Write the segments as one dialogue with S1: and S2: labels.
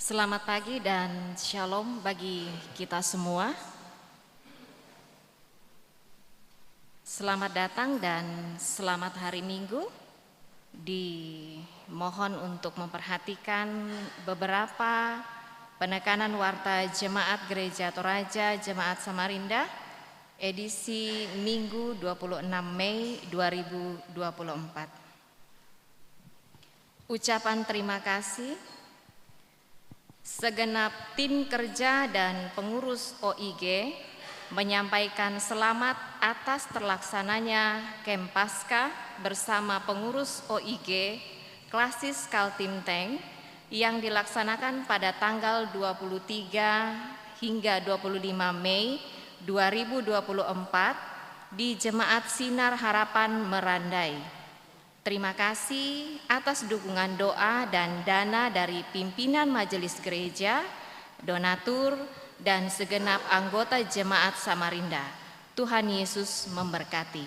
S1: Selamat pagi dan shalom bagi kita semua. Selamat datang dan selamat hari Minggu. Dimohon untuk memperhatikan beberapa penekanan warta Jemaat Gereja Toraja Jemaat Samarinda edisi Minggu 26 Mei 2024. Ucapan terima kasih segenap tim kerja dan pengurus OIG menyampaikan selamat atas terlaksananya Kem Pasca bersama pengurus OIG Klasis Kaltim Tank yang dilaksanakan pada tanggal 23 hingga 25 Mei 2024 di Jemaat Sinar Harapan Merandai. Terima kasih atas dukungan doa dan dana dari pimpinan majelis gereja, donatur, dan segenap anggota Jemaat Samarinda. Tuhan Yesus memberkati.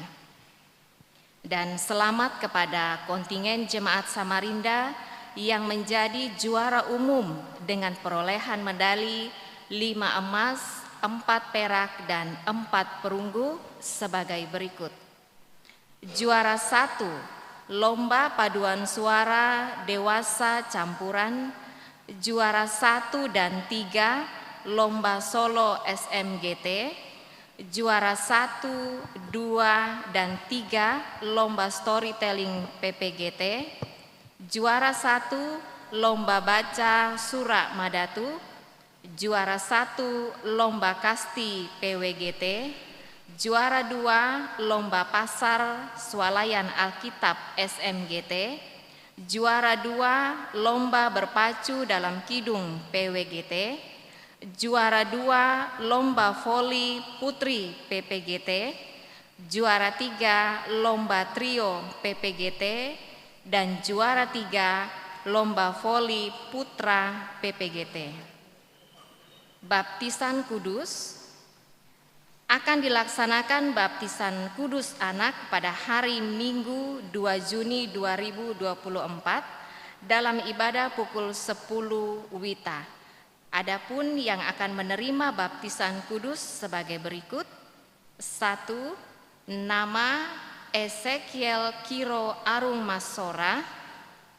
S1: Dan selamat kepada kontingen Jemaat Samarinda yang menjadi juara umum dengan perolehan medali 5 emas, 4 perak, dan 4 perunggu sebagai berikut. Juara 1, Lomba Paduan Suara Dewasa Campuran, juara 1 dan 3 Lomba Solo SMGT, juara 1, 2, dan 3 Lomba Storytelling PPGT, juara 1 Lomba Baca Sura Madatu, juara 1 Lomba Kasti PWGT, juara 2 Lomba Pasar Swalayan Alkitab SMGT, juara 2 Lomba Berpacu dalam Kidung PWGT, juara 2 Lomba Voli Putri PPGT, juara 3 Lomba Trio PPGT, dan juara 3 Lomba Voli Putra PPGT. Baptisan Kudus. Akan dilaksanakan baptisan kudus anak pada hari Minggu 2 Juni 2024 dalam ibadah pukul 10 WITA. Adapun yang akan menerima baptisan kudus sebagai berikut. 1. Nama Ezekiel Kiro Arung Masora,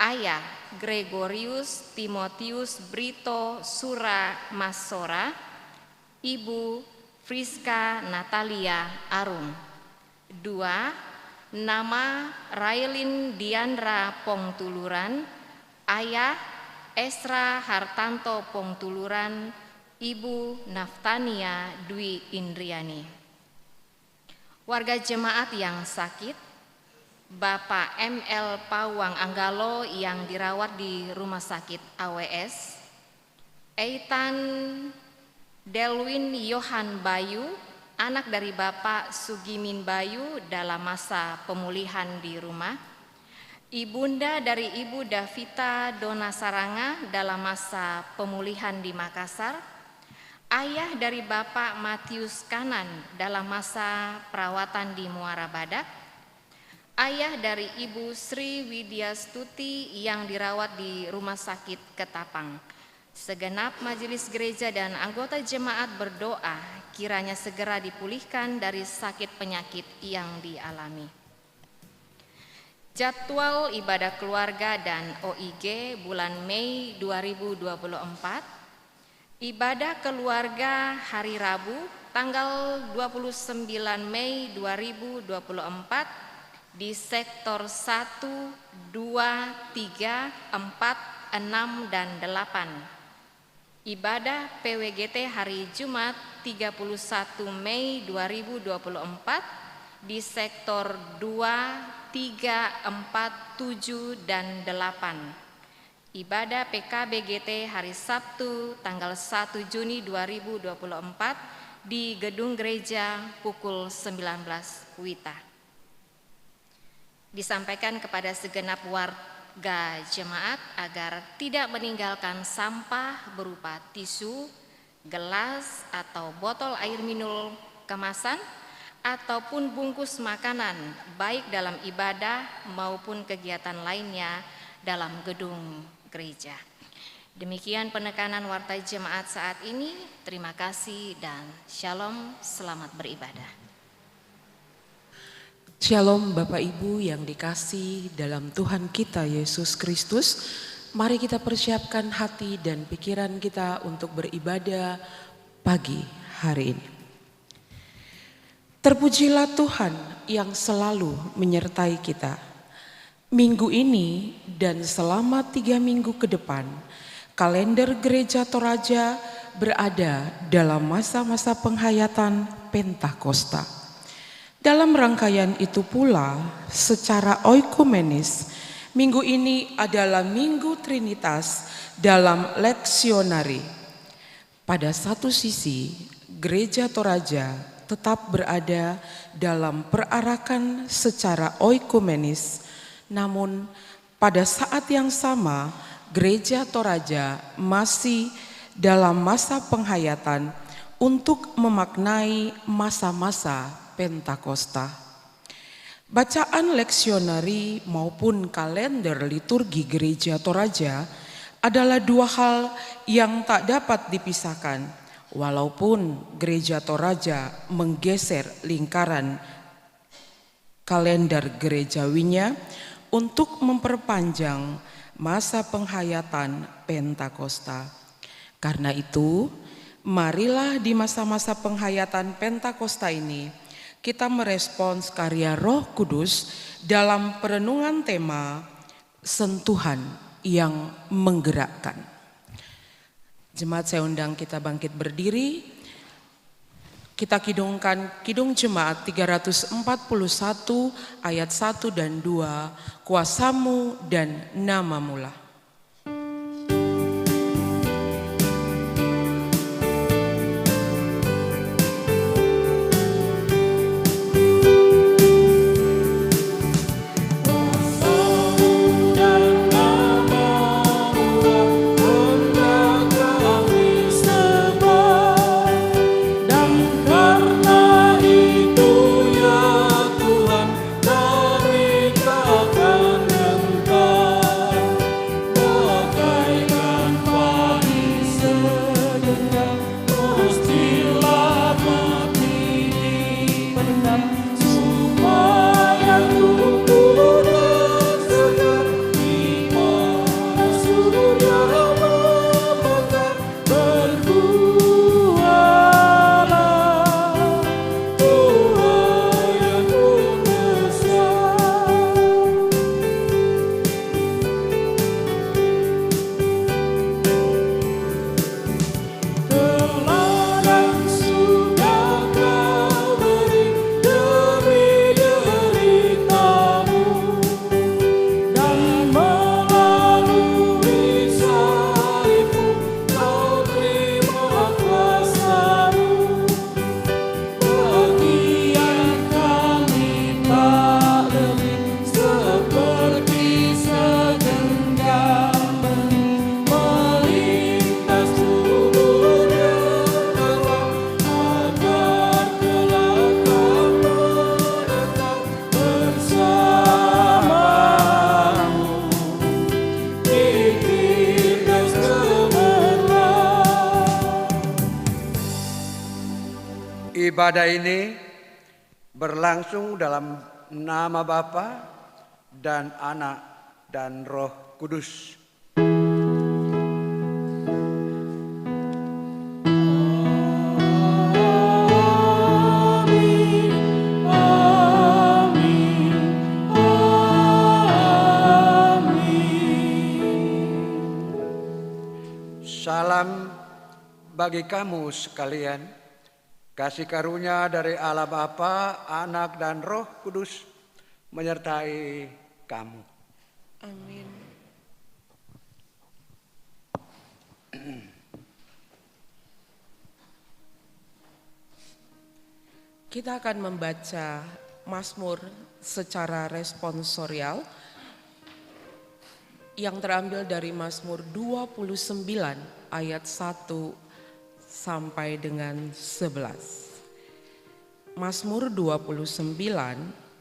S1: ayah Gregorius Timotius Brito Sura Masora, ibu Friska Natalia Arum. 2. Nama Railin Diandra Pongtuluran, ayah Esra Hartanto Pongtuluran, ibu Naftania Dwi Indriani. Warga jemaat yang sakit, Bapak ML Pawang Anggalo yang dirawat di Rumah Sakit AWS, Eitan Delwin Yohan Bayu, anak dari Bapak Sugimin Bayu dalam masa pemulihan di rumah. Ibunda dari Ibu Davita Dona Saranga dalam masa pemulihan di Makassar. Ayah dari Bapak Matius Kanan dalam masa perawatan di Muara Badak. Ayah dari Ibu Sri Widya Stuti yang dirawat di Rumah Sakit Ketapang. Segenap majelis gereja dan anggota jemaat berdoa kiranya segera dipulihkan dari sakit penyakit yang dialami. Jadwal ibadah keluarga dan OIG bulan Mei 2024. Ibadah keluarga hari Rabu tanggal 29 Mei 2024 di sektor 1, 2, 3, 4, 6, dan 8. Ibadah PWGT hari Jumat 31 Mei 2024 di sektor 2, 3, 4, 7, dan 8. Ibadah PKBGT hari Sabtu tanggal 1 Juni 2024 di Gedung Gereja pukul 19 WITA. Disampaikan kepada segenap warga jemaat agar tidak meninggalkan sampah berupa tisu, gelas, atau botol air minum kemasan, ataupun bungkus makanan baik dalam ibadah maupun kegiatan lainnya dalam gedung gereja. Demikian penekanan warta jemaat saat ini. Terima kasih dan shalom, selamat beribadah.
S2: Shalom Bapak Ibu yang dikasih dalam Tuhan kita Yesus Kristus. Mari kita persiapkan hati dan pikiran kita untuk beribadah pagi hari ini. Terpujilah Tuhan yang selalu menyertai kita. Minggu ini dan selama 3 minggu ke depan, kalender Gereja Toraja berada dalam masa-masa penghayatan Pentakosta. Dalam rangkaian itu pula, secara oikumenis, minggu ini adalah Minggu Trinitas dalam leksionari. Pada satu sisi, Gereja Toraja tetap berada dalam perarakan secara oikumenis, namun pada saat yang sama, Gereja Toraja masih dalam masa penghayatan untuk memaknai masa-masa Pentakosta. Bacaan leksionari maupun kalender liturgi Gereja Toraja adalah 2 hal yang tak dapat dipisahkan, walaupun Gereja Toraja menggeser lingkaran kalender gerejawinya untuk memperpanjang masa penghayatan Pentakosta. Karena itu, marilah di masa-masa penghayatan Pentakosta ini kita merespons karya Roh Kudus dalam perenungan tema sentuhan yang menggerakkan. Jemaat, saya undang kita bangkit berdiri. Kita kidungkan Kidung Jemaat 341 ayat 1 dan 2, kuasamu dan namamulah.
S3: Ibadah ini berlangsung dalam nama Bapa dan Anak dan Roh Kudus. Salam bagi kamu sekalian. Kasih karunia dari Allah Bapa, Anak dan Roh Kudus menyertai kamu.
S2: Amin. Kita akan membaca Mazmur secara responsorial yang terambil dari Mazmur 29 ayat 1 sampai dengan 11. Mazmur 29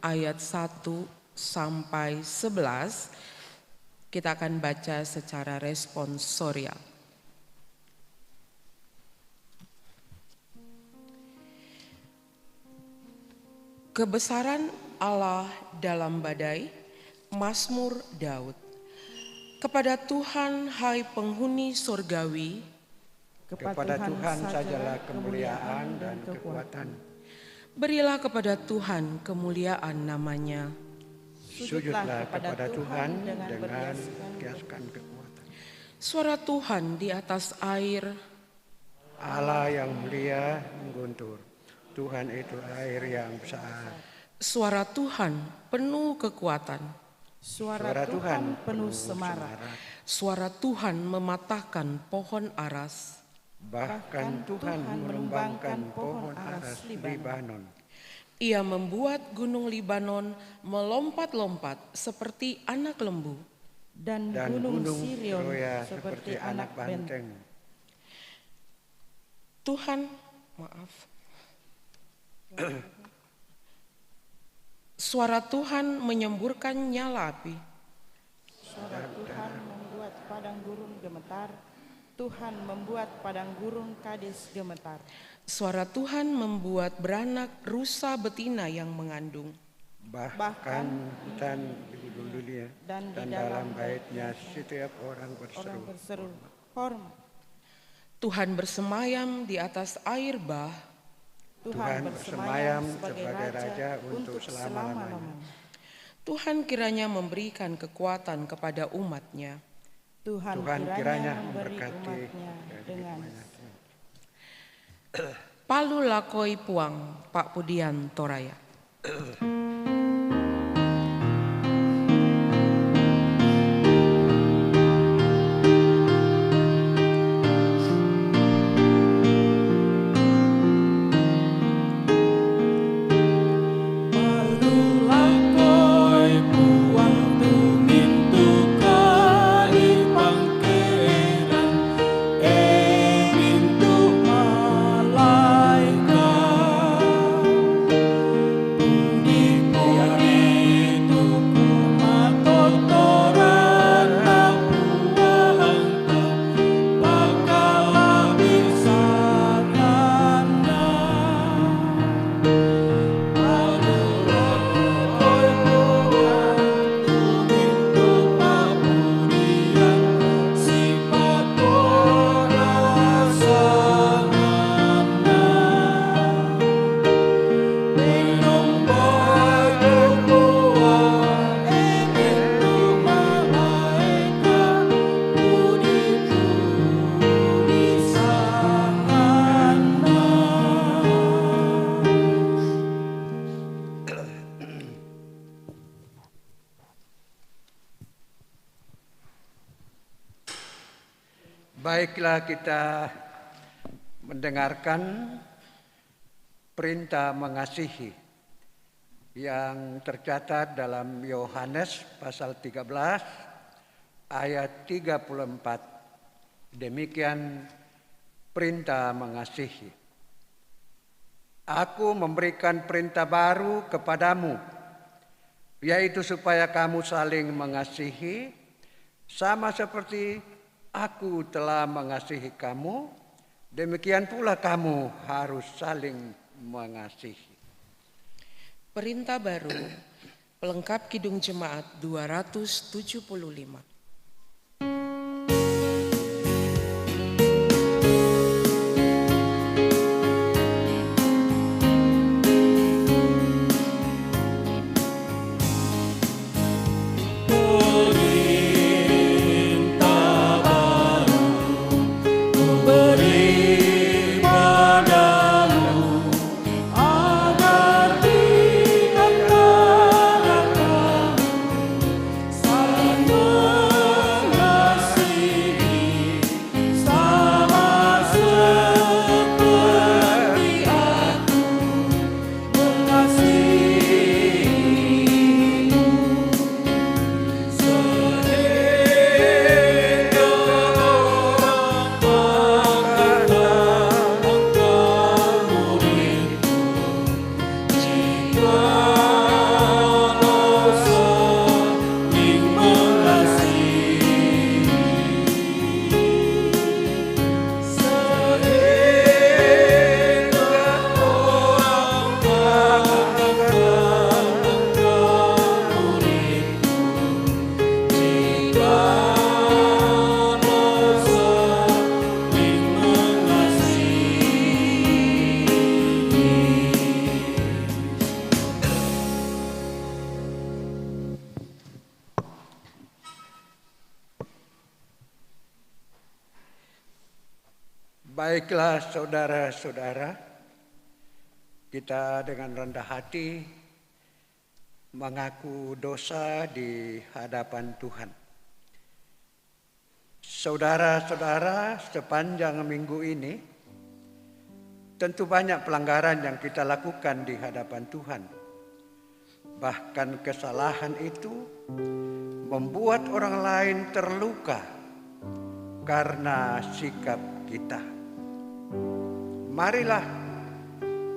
S2: ayat 1 sampai 11 Kita akan baca secara responsorial. Kebesaran Allah dalam badai, Mazmur Daud. Kepada Tuhan, hai penghuni surgawi,
S3: kepada Tuhan sajalah kemuliaan dan kekuatan.
S2: Berilah kepada Tuhan kemuliaan namanya.
S3: Sujudlah kepada Tuhan dengan berhiaskan kekuatan.
S2: Suara Tuhan di atas air.
S3: Allah yang mulia mengguntur. Tuhan itu air yang besar.
S2: Suara Tuhan penuh kekuatan.
S4: Suara Tuhan penuh semarak.
S2: Suara Tuhan mematahkan pohon aras.
S3: Bahkan Tuhan menumbangkan pohon aras Libanon.
S2: Ia membuat gunung Libanon melompat-lompat seperti anak lembu.
S4: Dan gunung Sirion seperti anak banteng.
S2: Tuhan Suara Tuhan menyemburkan nyala api.
S4: Suara Tuhan membuat padang gurun gemetar. Tuhan membuat padang gurun Kades gemetar.
S2: Suara Tuhan membuat beranak rusa betina yang mengandung.
S3: Bahkan hutan di dunia dan dalam baitnya setiap orang berseru.
S4: Hormat.
S2: Tuhan bersemayam di atas air bah.
S3: Tuhan bersemayam sebagai Raja untuk selama-lamanya.
S2: Tuhan kiranya memberikan kekuatan kepada umat-Nya.
S4: Tuhan kiranya memberkati umat-Nya dengan
S2: Palu lakoi puang Pak Pudian Toraya.
S3: Baiklah, kita mendengarkan perintah mengasihi yang tercatat dalam Yohanes pasal 13 ayat 34. Demikian perintah mengasihi. Aku memberikan perintah baru kepadamu, yaitu supaya kamu saling mengasihi, sama seperti Aku telah mengasihi kamu, demikian pula kamu harus saling mengasihi.
S2: Perintah baru, pelengkap Kidung Jemaat 275.
S5: Saling
S3: Baiklah saudara-saudara, kita dengan rendah hati mengaku dosa di hadapan Tuhan. Saudara-saudara, sepanjang minggu ini tentu banyak pelanggaran yang kita lakukan di hadapan Tuhan. Bahkan kesalahan itu membuat orang lain terluka karena sikap kita. Marilah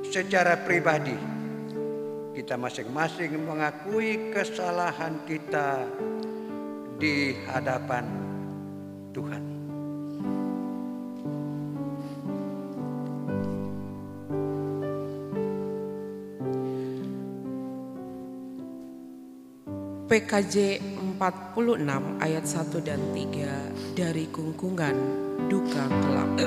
S3: secara pribadi kita masing-masing mengakui kesalahan kita di hadapan Tuhan.
S2: PKJ 46 ayat 1 dan 3 dari Kungkungan Duka Kelak.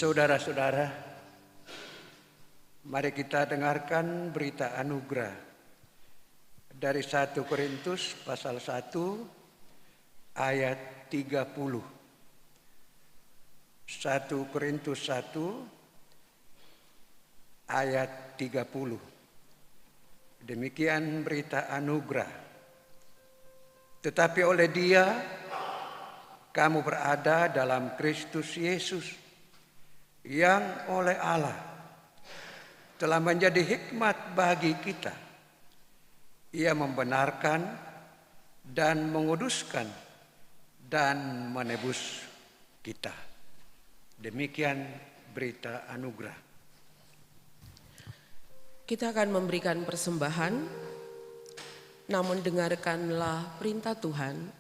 S3: Saudara-saudara, mari kita dengarkan berita anugerah dari 1 Korintus pasal 1 ayat 30. 1 Korintus 1 ayat 30. Demikian berita anugerah. Tetapi oleh Dia kamu berada dalam Kristus Yesus, yang oleh Allah telah menjadi hikmat bagi kita. Ia membenarkan dan menguduskan dan menebus kita. Demikian berita anugerah.
S2: Kita akan memberikan persembahan, namun dengarkanlah perintah Tuhan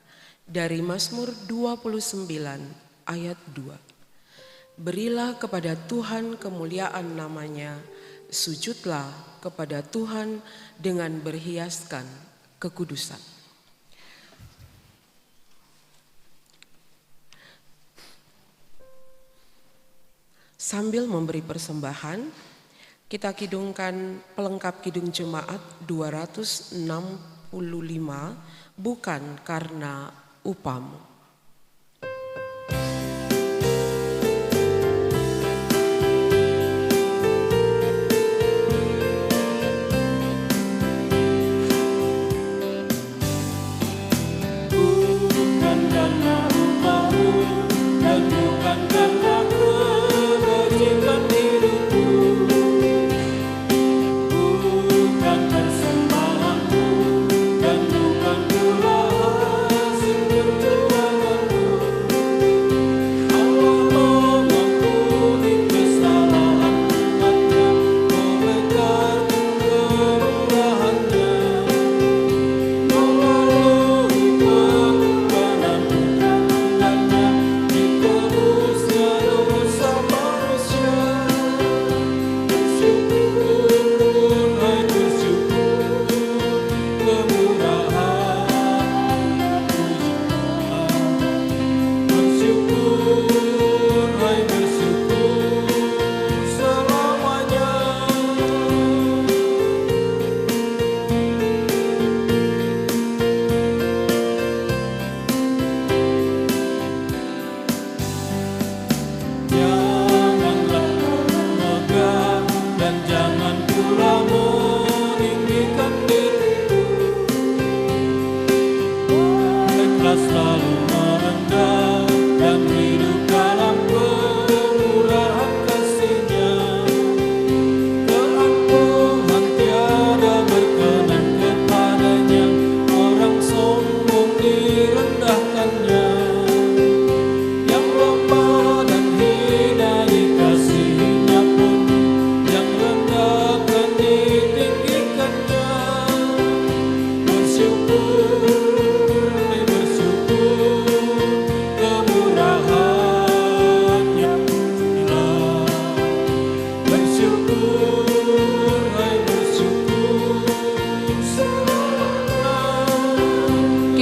S2: dari Mazmur 29 ayat 2. Berilah kepada Tuhan kemuliaan namanya, sujudlah kepada Tuhan dengan berhiaskan kekudusan. Sambil memberi persembahan, kita kidungkan pelengkap kidung jemaat 265, bukan karena upamu.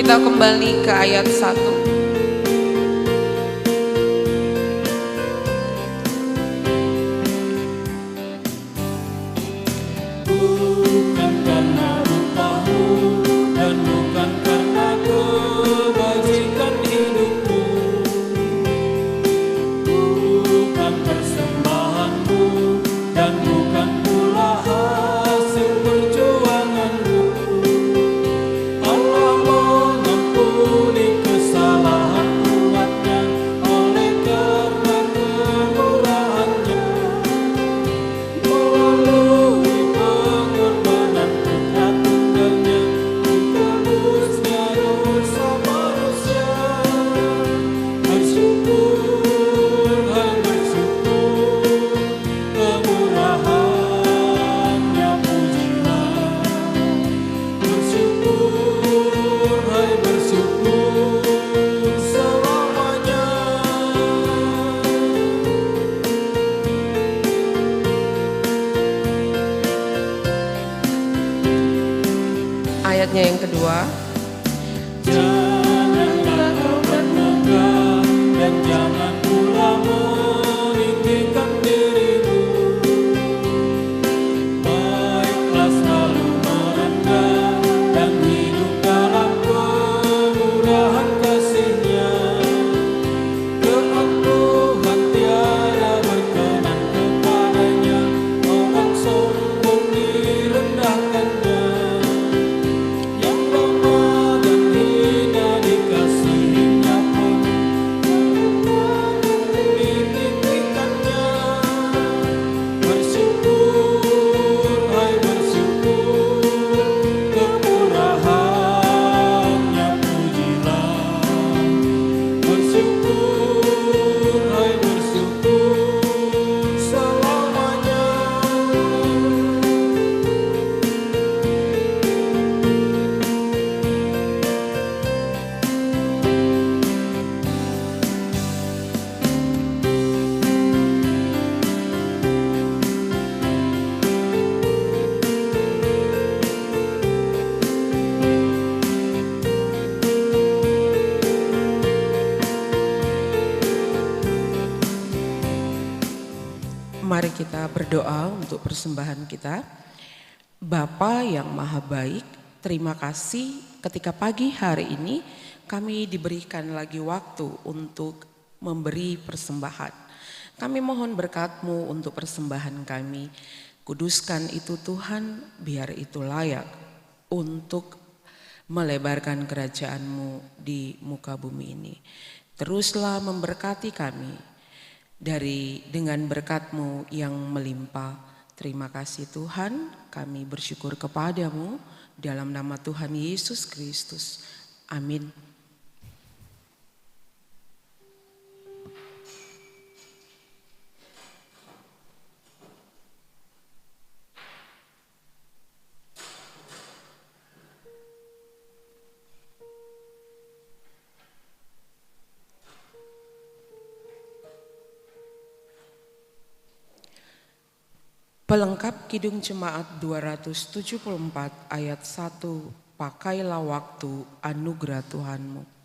S2: Kita kembali ke ayat 1. Ayatnya yang kedua.
S5: Janganlah kau bermegah dan jangan pula meninggikan dirimu. Baiklah selalu merendah dan hidup dalam kemurahan kasih-Nya.
S2: Mari kita berdoa untuk persembahan kita. Bapa yang Maha Baik, terima kasih ketika pagi hari ini kami diberikan lagi waktu untuk memberi persembahan. Kami mohon berkat-Mu untuk persembahan kami. Kuduskan itu Tuhan, biar itu layak untuk melebarkan kerajaan-Mu di muka bumi ini. Teruslah memberkati kami dengan berkat-Mu yang melimpah. Terima kasih Tuhan, kami bersyukur kepadamu dalam nama Tuhan Yesus Kristus. Amin. Pelengkap Kidung Jemaat 274 ayat 1, pakailah waktu anugerah Tuhanmu.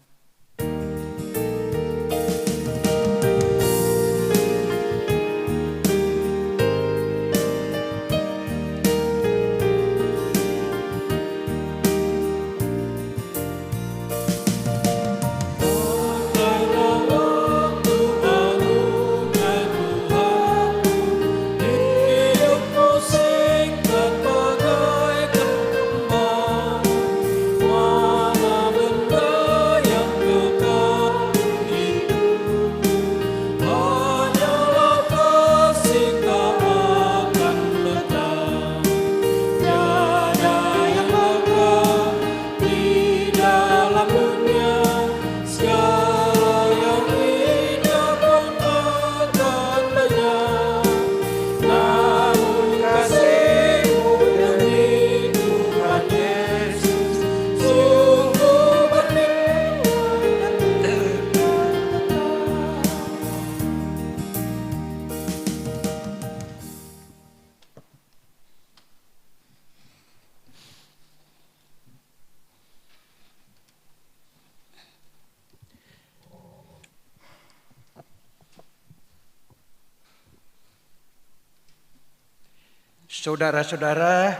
S3: Saudara-saudara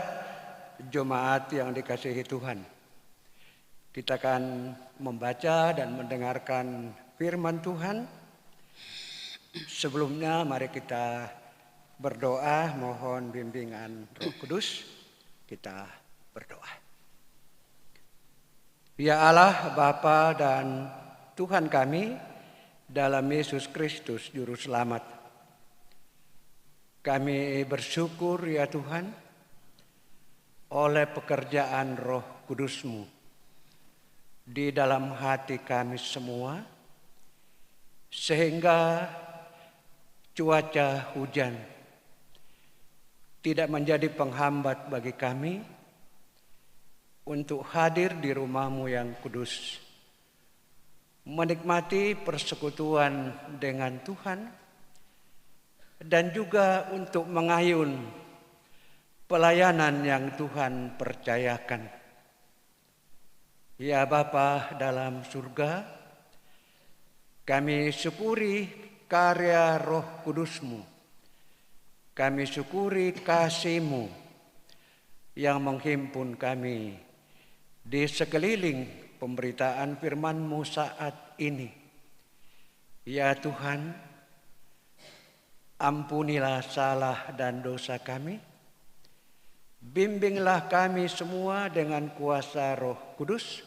S3: jemaat yang dikasihi Tuhan, kita akan membaca dan mendengarkan firman Tuhan. Sebelumnya mari kita berdoa mohon bimbingan Roh Kudus. Kita berdoa. Ya Allah, Bapa dan Tuhan kami dalam Yesus Kristus Juru Selamat, kami bersyukur ya Tuhan oleh pekerjaan Roh Kudus-Mu di dalam hati kami semua, sehingga cuaca hujan tidak menjadi penghambat bagi kami untuk hadir di rumah-Mu yang kudus, menikmati persekutuan dengan Tuhan, dan juga untuk mengayun pelayanan yang Tuhan percayakan. Ya Bapa dalam surga, kami syukuri karya Roh Kudus-Mu. Kami syukuri kasih-Mu yang menghimpun kami di sekeliling pemberitaan firman-Mu saat ini. Ya Tuhan, ampunilah salah dan dosa kami. Bimbinglah kami semua dengan kuasa Roh Kudus,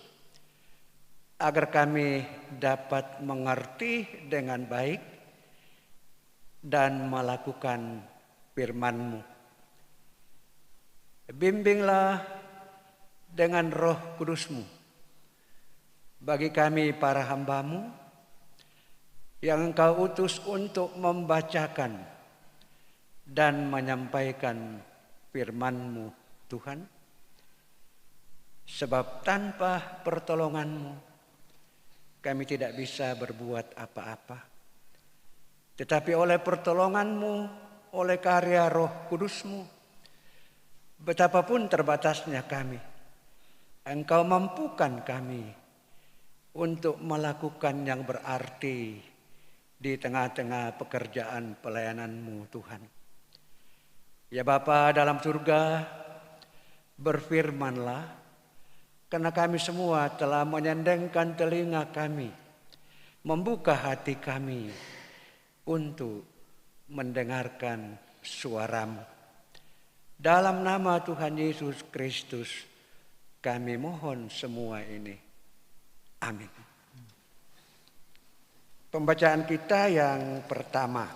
S3: agar kami dapat mengerti dengan baik dan melakukan firman-Mu. Bimbinglah dengan Roh Kudus-Mu bagi kami para hamba-Mu yang Engkau utus untuk membacakan dan menyampaikan firman-Mu, Tuhan. Sebab tanpa pertolongan-Mu kami tidak bisa berbuat apa-apa. Tetapi oleh pertolongan-Mu, oleh karya Roh Kudus-Mu, betapapun terbatasnya kami, Engkau mampukan kami untuk melakukan yang berarti di tengah-tengah pekerjaan pelayanan-Mu, Tuhan. Ya Bapa dalam surga, berfirmanlah, karena kami semua telah menyendengkan telinga kami, membuka hati kami untuk mendengarkan suara-Mu. Dalam nama Tuhan Yesus Kristus, kami mohon semua ini. Amin. Pembacaan kita yang pertama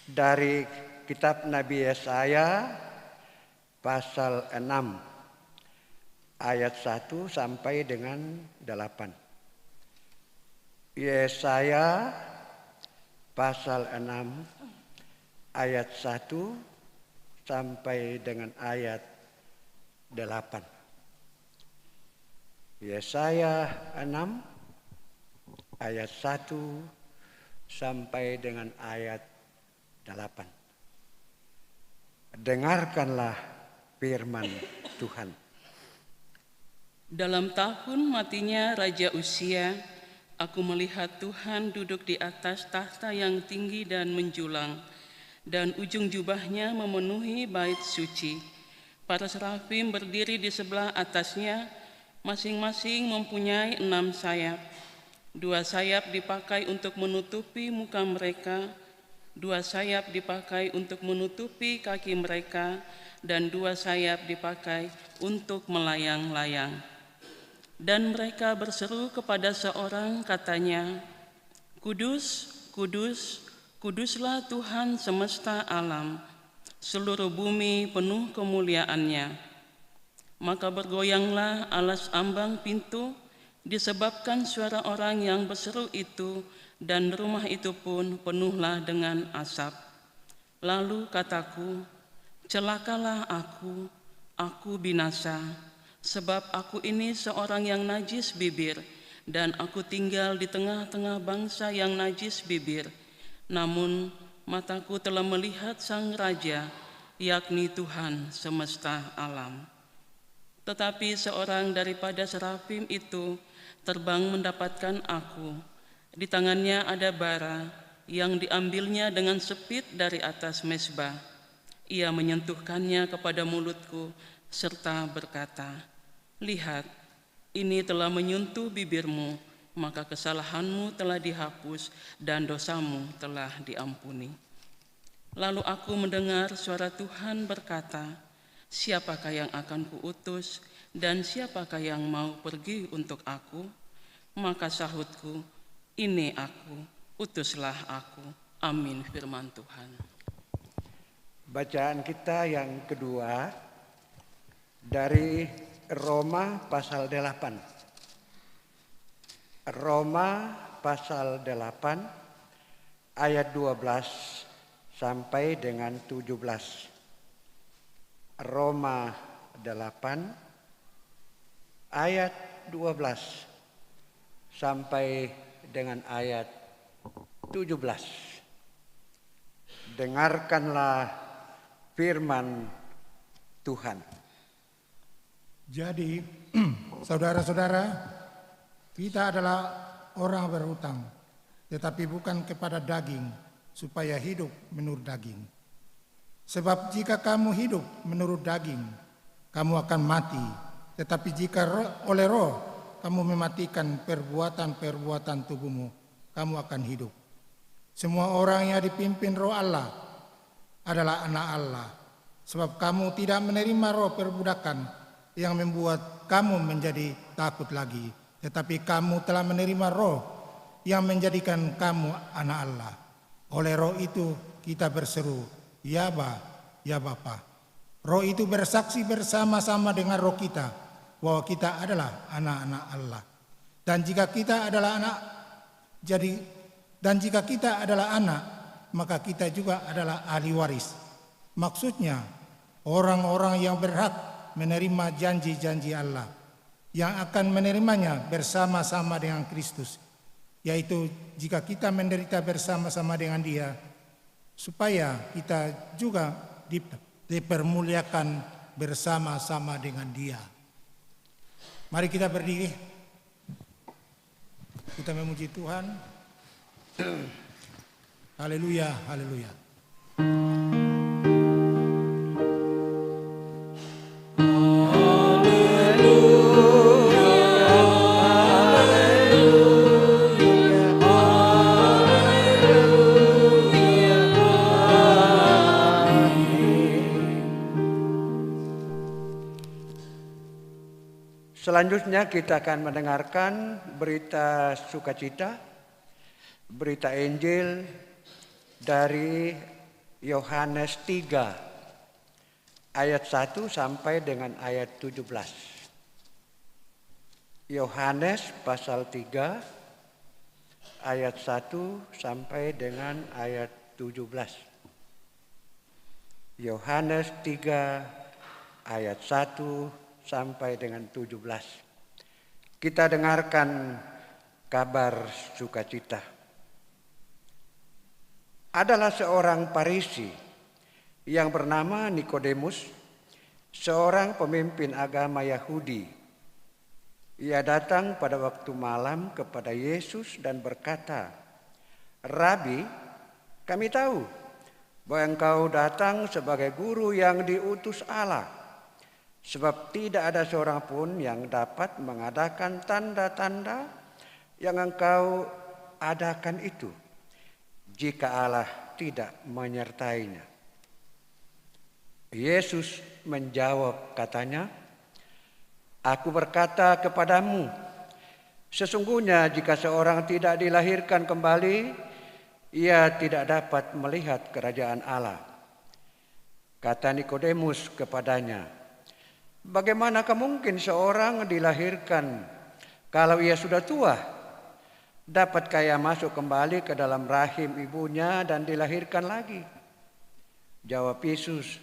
S3: dari kitab Nabi Yesaya pasal 6 ayat 1 sampai dengan 8. Yesaya pasal 6 ayat 1 sampai dengan ayat 8. Yesaya 6 ayat 1 sampai dengan ayat 8. Dengarkanlah firman Tuhan.
S6: Dalam tahun matinya Raja Uzia, aku melihat Tuhan duduk di atas tahta yang tinggi dan menjulang, dan ujung jubahnya memenuhi bait suci. Para serafim berdiri di sebelah atasnya, masing-masing mempunyai 6 sayap. 2 sayap dipakai untuk menutupi muka mereka, 2 sayap dipakai untuk menutupi kaki mereka, dan 2 sayap dipakai untuk melayang-layang. Dan mereka berseru kepada seorang, katanya, Kudus, kudus, kuduslah Tuhan semesta alam, seluruh bumi penuh kemuliaan-Nya. Maka bergoyanglah alas ambang pintu, disebabkan suara orang yang berseru itu, dan rumah itu pun penuhlah dengan asap. Lalu kataku, celakalah aku binasa, sebab aku ini seorang yang najis bibir, dan aku tinggal di tengah-tengah bangsa yang najis bibir. Namun mataku telah melihat Sang Raja, yakni Tuhan semesta alam. Tetapi seorang daripada serafim itu terbang mendapatkan aku. Di tangannya ada bara yang diambilnya dengan sepit dari atas mezbah. Ia menyentuhkannya kepada mulutku serta berkata, lihat, ini telah menyentuh bibirmu, maka kesalahanmu telah dihapus dan dosamu telah diampuni. Lalu aku mendengar suara Tuhan berkata, siapakah yang akan kuutus dan siapakah yang mau pergi untuk aku? Maka sahutku, ini aku, utuslah aku. Amin, firman Tuhan.
S3: Bacaan kita yang kedua dari Roma pasal 8. Roma pasal 8 ayat 12 sampai dengan 17. Roma 8 ayat 12 sampai dengan ayat 17. Dengarkanlah firman Tuhan.
S7: Jadi, saudara-saudara, kita adalah orang berhutang, tetapi bukan kepada daging, supaya hidup menurut daging. Sebab jika kamu hidup menurut daging, kamu akan mati. Tetapi jika oleh roh kamu mematikan perbuatan-perbuatan tubuhmu, kamu akan hidup. Semua orang yang dipimpin roh Allah adalah anak Allah. Sebab kamu tidak menerima roh perbudakan yang membuat kamu menjadi takut lagi. Tetapi kamu telah menerima roh yang menjadikan kamu anak Allah. Oleh roh itu kita berseru, ya Bapa. Roh itu bersaksi bersama-sama dengan roh kita bahwa kita adalah anak-anak Allah. Dan jika kita adalah anak, maka kita juga adalah ahli waris. Maksudnya orang-orang yang berhak menerima janji-janji Allah, yang akan menerimanya bersama-sama dengan Kristus, yaitu jika kita menderita bersama-sama dengan Dia, supaya kita juga dipermuliakan bersama-sama dengan Dia. Mari kita berdiri, kita memuji Tuhan. Haleluya, haleluya.
S3: Selanjutnya kita akan mendengarkan berita sukacita, berita Injil dari Yohanes 3 ayat 1 sampai dengan ayat 17. Yohanes pasal 3 ayat 1 sampai dengan ayat 17. Yohanes 3 ayat 1 sampai dengan 17. Kita dengarkan kabar sukacita. Adalah seorang Farisi yang bernama Nikodemus, seorang pemimpin agama Yahudi. Ia datang pada waktu malam kepada Yesus dan berkata, "Rabi, kami tahu bahwa engkau datang sebagai guru yang diutus Allah. Sebab tidak ada seorang pun yang dapat mengadakan tanda-tanda yang engkau adakan itu, jika Allah tidak menyertainya." Yesus menjawab katanya, "Aku berkata kepadamu, sesungguhnya jika seorang tidak dilahirkan kembali, ia tidak dapat melihat kerajaan Allah." Kata Nikodemus kepadanya, "Bagaimanakah mungkin seorang dilahirkan kalau ia sudah tua? Dapatkah ia masuk kembali ke dalam rahim ibunya dan dilahirkan lagi?" Jawab Yesus,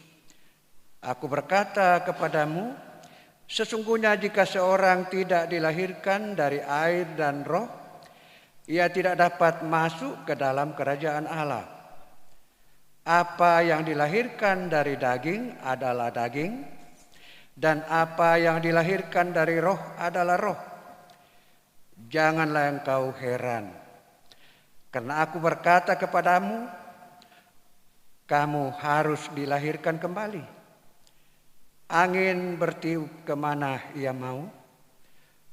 S3: "Aku berkata kepadamu, sesungguhnya jika seorang tidak dilahirkan dari air dan roh, ia tidak dapat masuk ke dalam kerajaan Allah. Apa yang dilahirkan dari daging adalah daging, dan apa yang dilahirkan dari roh adalah roh. Janganlah engkau heran, karena aku berkata kepadamu, kamu harus dilahirkan kembali. Angin bertiup kemana ia mau,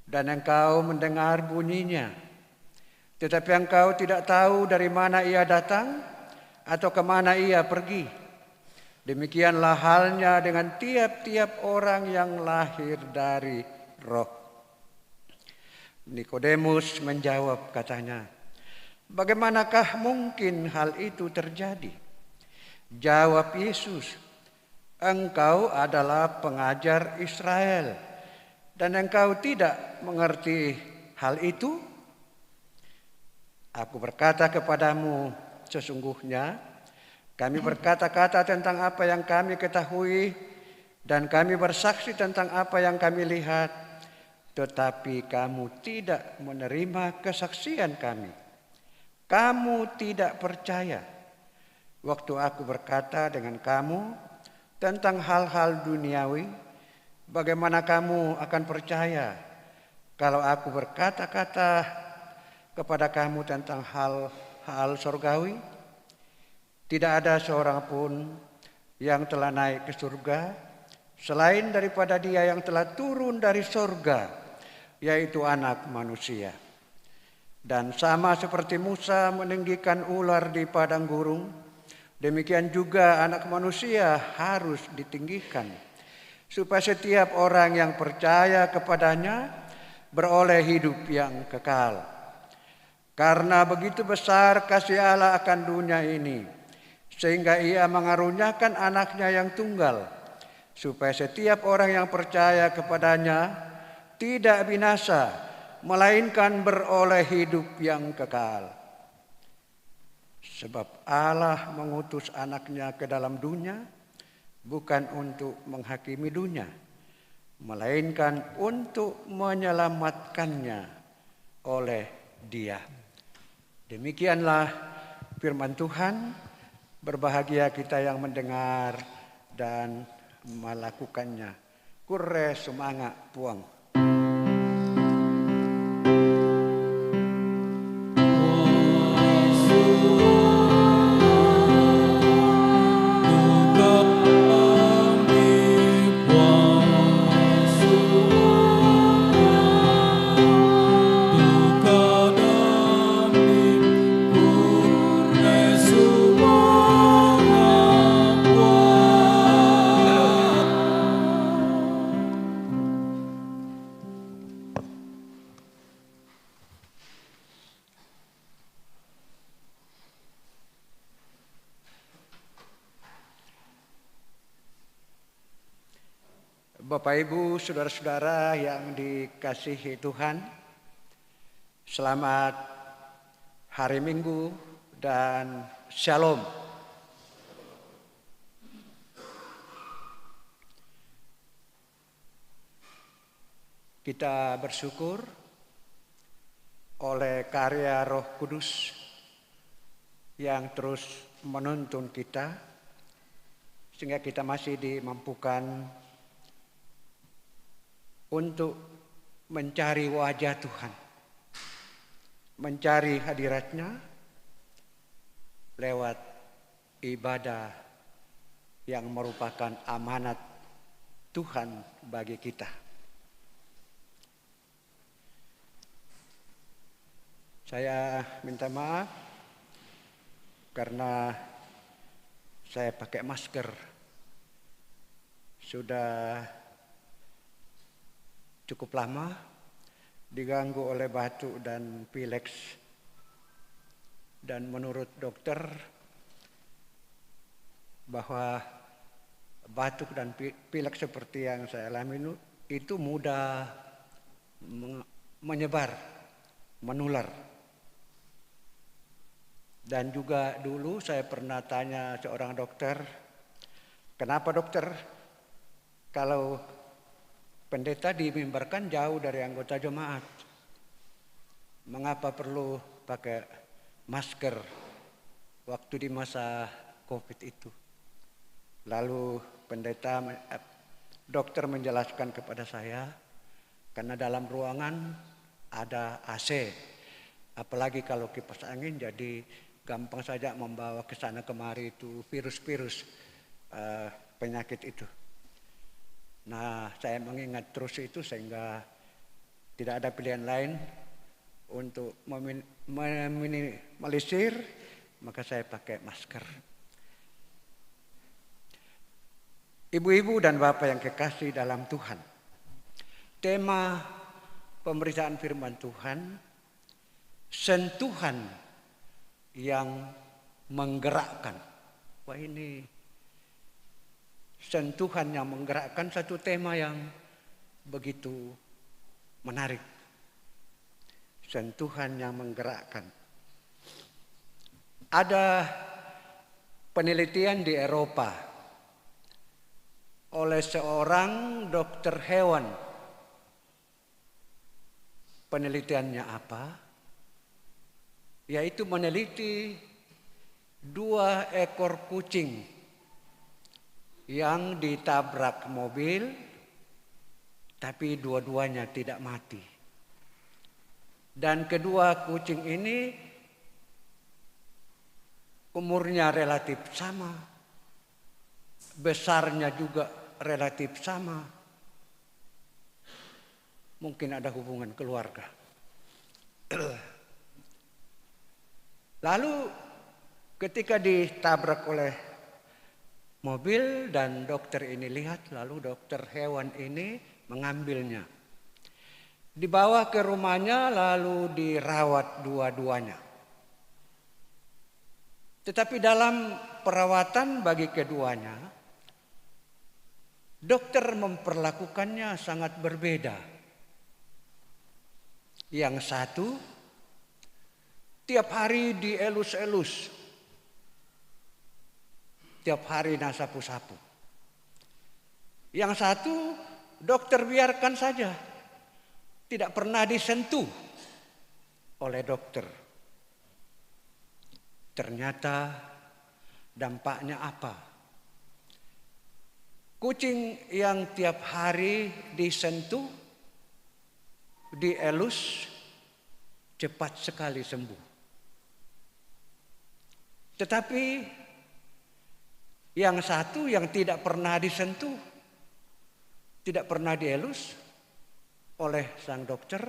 S3: dan engkau mendengar bunyinya, tetapi engkau tidak tahu dari mana ia datang atau kemana ia pergi. Demikianlah halnya dengan tiap-tiap orang yang lahir dari roh." Nikodemus menjawab katanya, "Bagaimanakah mungkin hal itu terjadi?" Jawab Yesus, "Engkau adalah pengajar Israel, dan engkau tidak mengerti hal itu? Aku berkata kepadamu, sesungguhnya kami berkata-kata tentang apa yang kami ketahui, dan kami bersaksi tentang apa yang kami lihat, tetapi kamu tidak menerima kesaksian kami. Kamu tidak percaya waktu aku berkata dengan kamu tentang hal-hal duniawi. Bagaimana kamu akan percaya kalau aku berkata-kata kepada kamu tentang hal-hal surgawi? Tidak ada seorang pun yang telah naik ke surga selain daripada Dia yang telah turun dari surga, yaitu Anak Manusia. Dan sama seperti Musa meninggikan ular di padang gurun, demikian juga Anak Manusia harus ditinggikan, supaya setiap orang yang percaya kepadanya beroleh hidup yang kekal. Karena begitu besar kasih Allah akan dunia ini, sehingga Ia mengaruniakan Anaknya yang tunggal, supaya setiap orang yang percaya kepadanya tidak binasa, melainkan beroleh hidup yang kekal. Sebab Allah mengutus Anaknya ke dalam dunia, bukan untuk menghakimi dunia, melainkan untuk menyelamatkannya oleh Dia." Demikianlah firman Tuhan. Berbahagia kita yang mendengar dan melakukannya. Kure sumanga puang. Bapak Ibu, saudara-saudara yang dikasihi Tuhan, selamat hari Minggu dan Shalom. Kita bersyukur oleh karya Roh Kudus yang terus menuntun kita, sehingga kita masih dimampukan untuk mencari wajah Tuhan, mencari hadiratnya lewat ibadah yang merupakan amanat Tuhan bagi kita. Saya minta maaf karena saya pakai masker. Sudah cukup lama diganggu oleh batuk dan pileks. Dan menurut dokter bahwa batuk dan pileks seperti yang saya alami itu mudah menyebar, menular. Dan juga dulu saya pernah tanya seorang dokter, kenapa dokter kalau pendeta dimimbarkan jauh dari anggota jemaat, mengapa perlu pakai masker waktu di masa COVID itu? Lalu dokter menjelaskan kepada saya, karena dalam ruangan ada AC, apalagi kalau kipas angin, jadi gampang saja membawa ke sana kemari itu virus-virus penyakit itu. Nah, saya mengingat terus itu sehingga tidak ada pilihan lain untuk meminimalisir, maka saya pakai masker. Ibu-ibu dan bapak yang kekasih dalam Tuhan, tema pemberitaan firman Tuhan, sentuhan yang menggerakkan. Wah, ini sentuhan yang menggerakkan, satu tema yang begitu menarik. Sentuhan yang menggerakkan. Ada penelitian di Eropa oleh seorang dokter hewan. Penelitiannya apa? Yaitu meneliti 2 ekor kucing yang ditabrak mobil, tapi dua-duanya tidak mati. Dan kedua kucing ini umurnya relatif sama, besarnya juga relatif sama. Mungkin ada hubungan keluarga. Lalu ketika ditabrak oleh mobil dan dokter ini lihat, lalu dokter hewan ini mengambilnya. Dibawa ke rumahnya lalu dirawat dua-duanya. Tetapi dalam perawatan bagi keduanya, dokter memperlakukannya sangat berbeda. Yang satu tiap hari dielus-elus, tiap hari nasapu-sapu. Yang satu dokter biarkan saja, tidak pernah disentuh oleh dokter. Ternyata dampaknya apa? Kucing yang tiap hari disentuh, dielus, cepat sekali sembuh. Tetapi yang satu yang tidak pernah disentuh, tidak pernah dielus oleh sang dokter,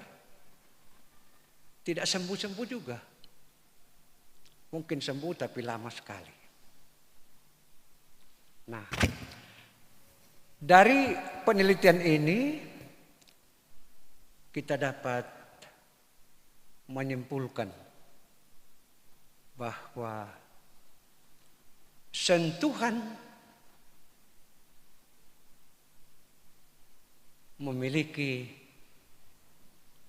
S3: tidak sembuh-sembuh juga. Mungkin sembuh tapi lama sekali. Nah, dari penelitian ini kita dapat menyimpulkan bahwa sentuhan memiliki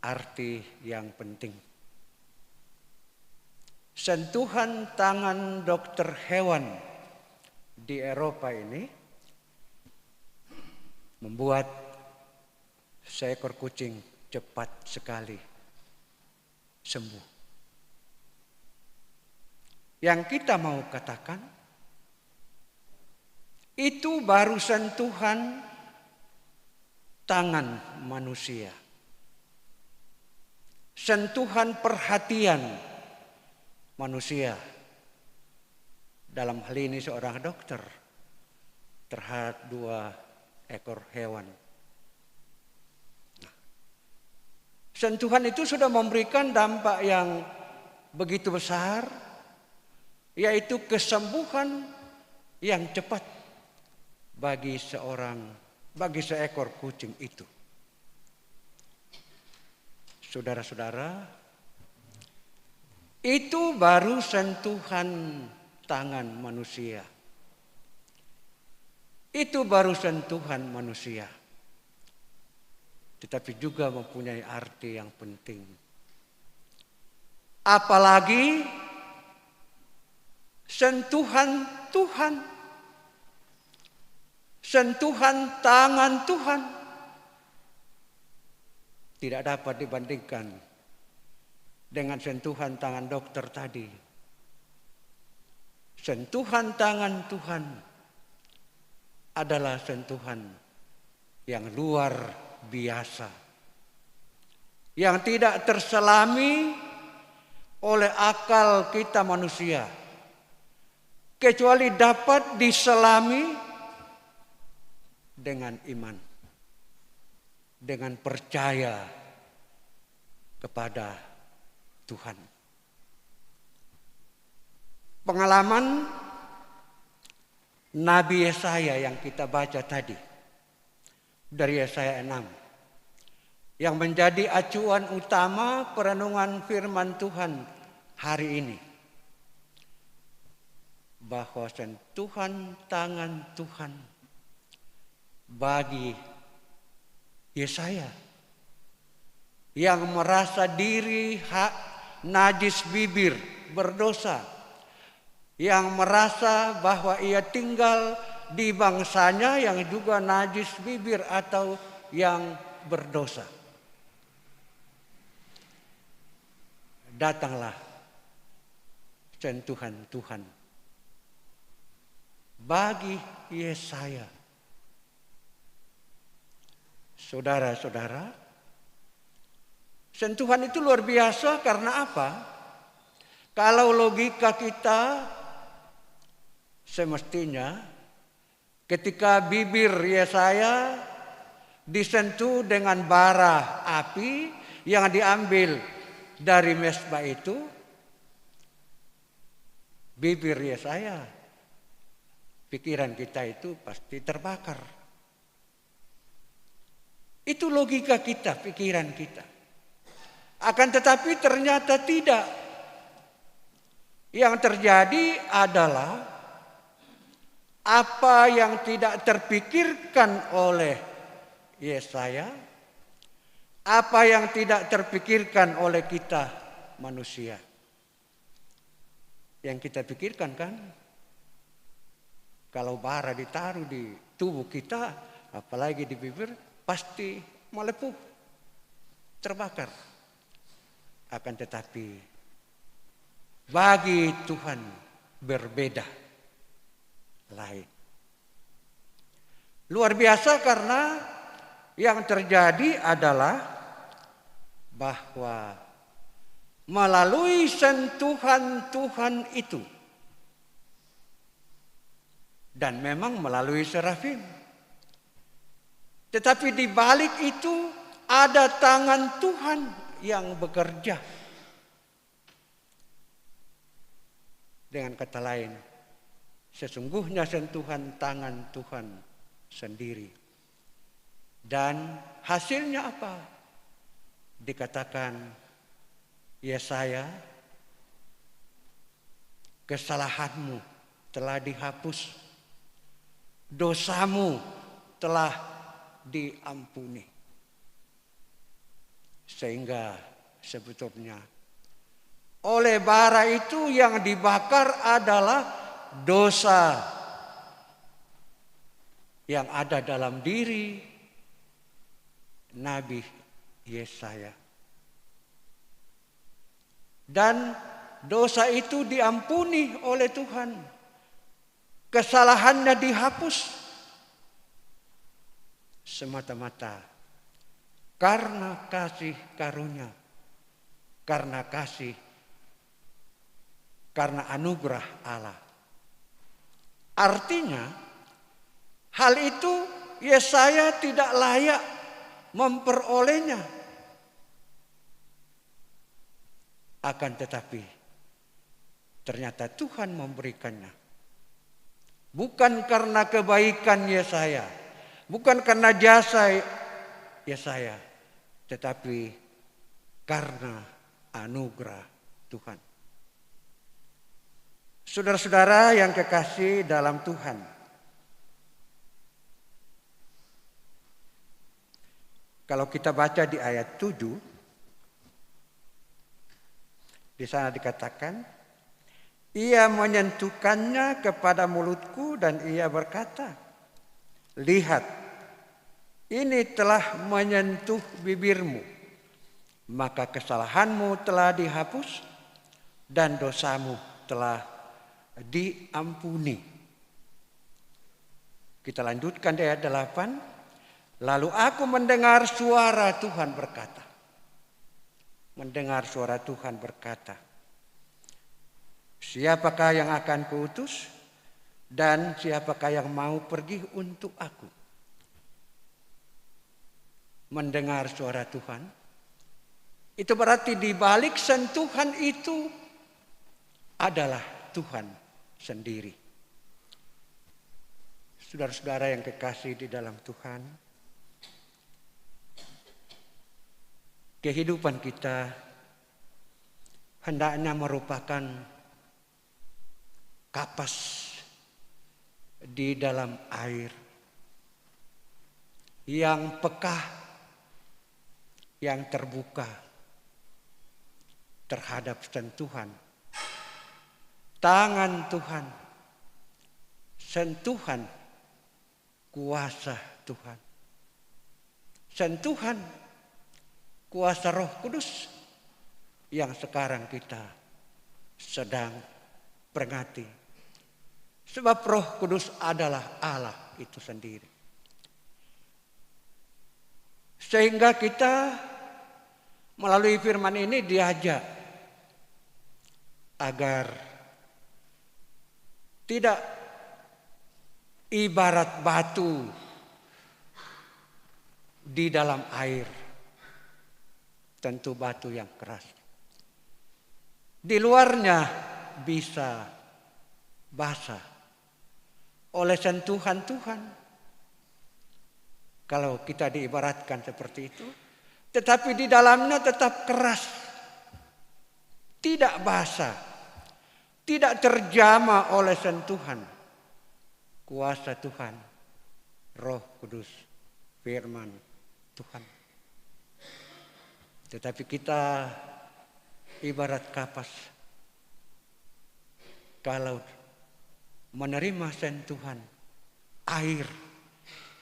S3: arti yang penting. Sentuhan tangan dokter hewan di Eropa ini membuat seekor kucing cepat sekali sembuh. Yang kita mau katakan, itu baru sentuhan tangan manusia. Sentuhan perhatian manusia. Dalam hal ini seorang dokter terhadap 2 ekor hewan. Sentuhan itu sudah memberikan dampak yang begitu besar, yaitu kesembuhan yang cepat bagi seekor kucing itu. Saudara-saudara, itu baru sentuhan tangan manusia. Itu baru sentuhan manusia. Tetapi juga mempunyai arti yang penting. Apalagi sentuhan Tuhan. Sentuhan tangan Tuhan tidak dapat dibandingkan dengan sentuhan tangan dokter tadi. Sentuhan tangan Tuhan adalah sentuhan yang luar biasa, yang tidak terselami oleh akal kita manusia, kecuali dapat diselami dengan iman, dengan percaya kepada Tuhan. Pengalaman Nabi Yesaya yang kita baca tadi dari Yesaya 6 yang menjadi acuan utama perenungan firman Tuhan hari ini, bahwa sentuhan tangan Tuhan bagi Yesaya yang merasa diri najis bibir, berdosa, yang merasa bahwa ia tinggal di bangsanya yang juga najis bibir atau yang berdosa. Datanglah sentuhan Tuhan bagi Yesaya. Saudara-saudara, sentuhan itu luar biasa karena apa? Kalau logika kita semestinya ketika bibir Yesaya disentuh dengan bara api yang diambil dari mezbah itu, bibir Yesaya, pikiran kita itu pasti terbakar. Itu logika kita, pikiran kita. Akan tetapi ternyata tidak. Yang terjadi adalah apa yang tidak terpikirkan oleh Yesaya, apa yang tidak terpikirkan oleh kita manusia. Yang kita pikirkan kan, kalau bara ditaruh di tubuh kita, apalagi di bibir, pasti melepuh, terbakar. Akan tetapi bagi Tuhan berbeda, lain. Luar biasa karena yang terjadi adalah bahwa melalui sentuhan Tuhan itu, dan memang melalui serafim, tetapi di balik itu ada tangan Tuhan yang bekerja. Dengan kata lain, sesungguhnya sentuhan tangan Tuhan sendiri. Dan hasilnya apa? Dikatakan Yesaya, kesalahanmu telah dihapus, dosamu telah diampuni. Sehingga sebetulnya oleh bara itu yang dibakar adalah dosa yang ada dalam diri Nabi Yesaya. Dan dosa itu diampuni oleh Tuhan. Kesalahannya dihapus semata-mata karena kasih karunia, karena anugerah Allah. Artinya, hal itu Yesaya tidak layak memperolehnya. Akan tetapi, ternyata Tuhan memberikannya. Bukan karena kebaikan Yesaya, bukan karena jasa Yesaya, tetapi karena anugerah Tuhan. Saudara-saudara yang kekasih dalam Tuhan, kalau kita baca di ayat 7, di sana dikatakan, ia menyentuhkannya kepada mulutku dan ia berkata, lihat, ini telah menyentuh bibirmu, maka kesalahanmu telah dihapus dan dosamu telah diampuni. Kita lanjutkan di ayat 8. Lalu aku mendengar suara Tuhan berkata. Mendengar suara Tuhan berkata, siapakah yang akan kuutus dan siapakah yang mau pergi untuk aku? Mendengar suara Tuhan, itu berarti di balik sentuhan itu adalah Tuhan sendiri. Saudara-saudara yang kekasih di dalam Tuhan, kehidupan kita hendaknya merupakan kapas di dalam air yang peka, yang terbuka terhadap sentuhan tangan Tuhan, sentuhan kuasa Tuhan, sentuhan kuasa Roh Kudus yang sekarang kita sedang peringati. Sebab Roh Kudus adalah Allah itu sendiri. Sehingga kita melalui firman ini diajak agar tidak ibarat batu di dalam air, tentu batu yang keras. Di luarnya bisa basah oleh sentuhan Tuhan. Kalau kita diibaratkan seperti itu, tetapi di dalamnya tetap keras, tidak basah, tidak terjamah oleh sentuhan kuasa Tuhan, Roh Kudus, firman Tuhan. Tetapi kita ibarat kapas, kalau menerima sentuhan air,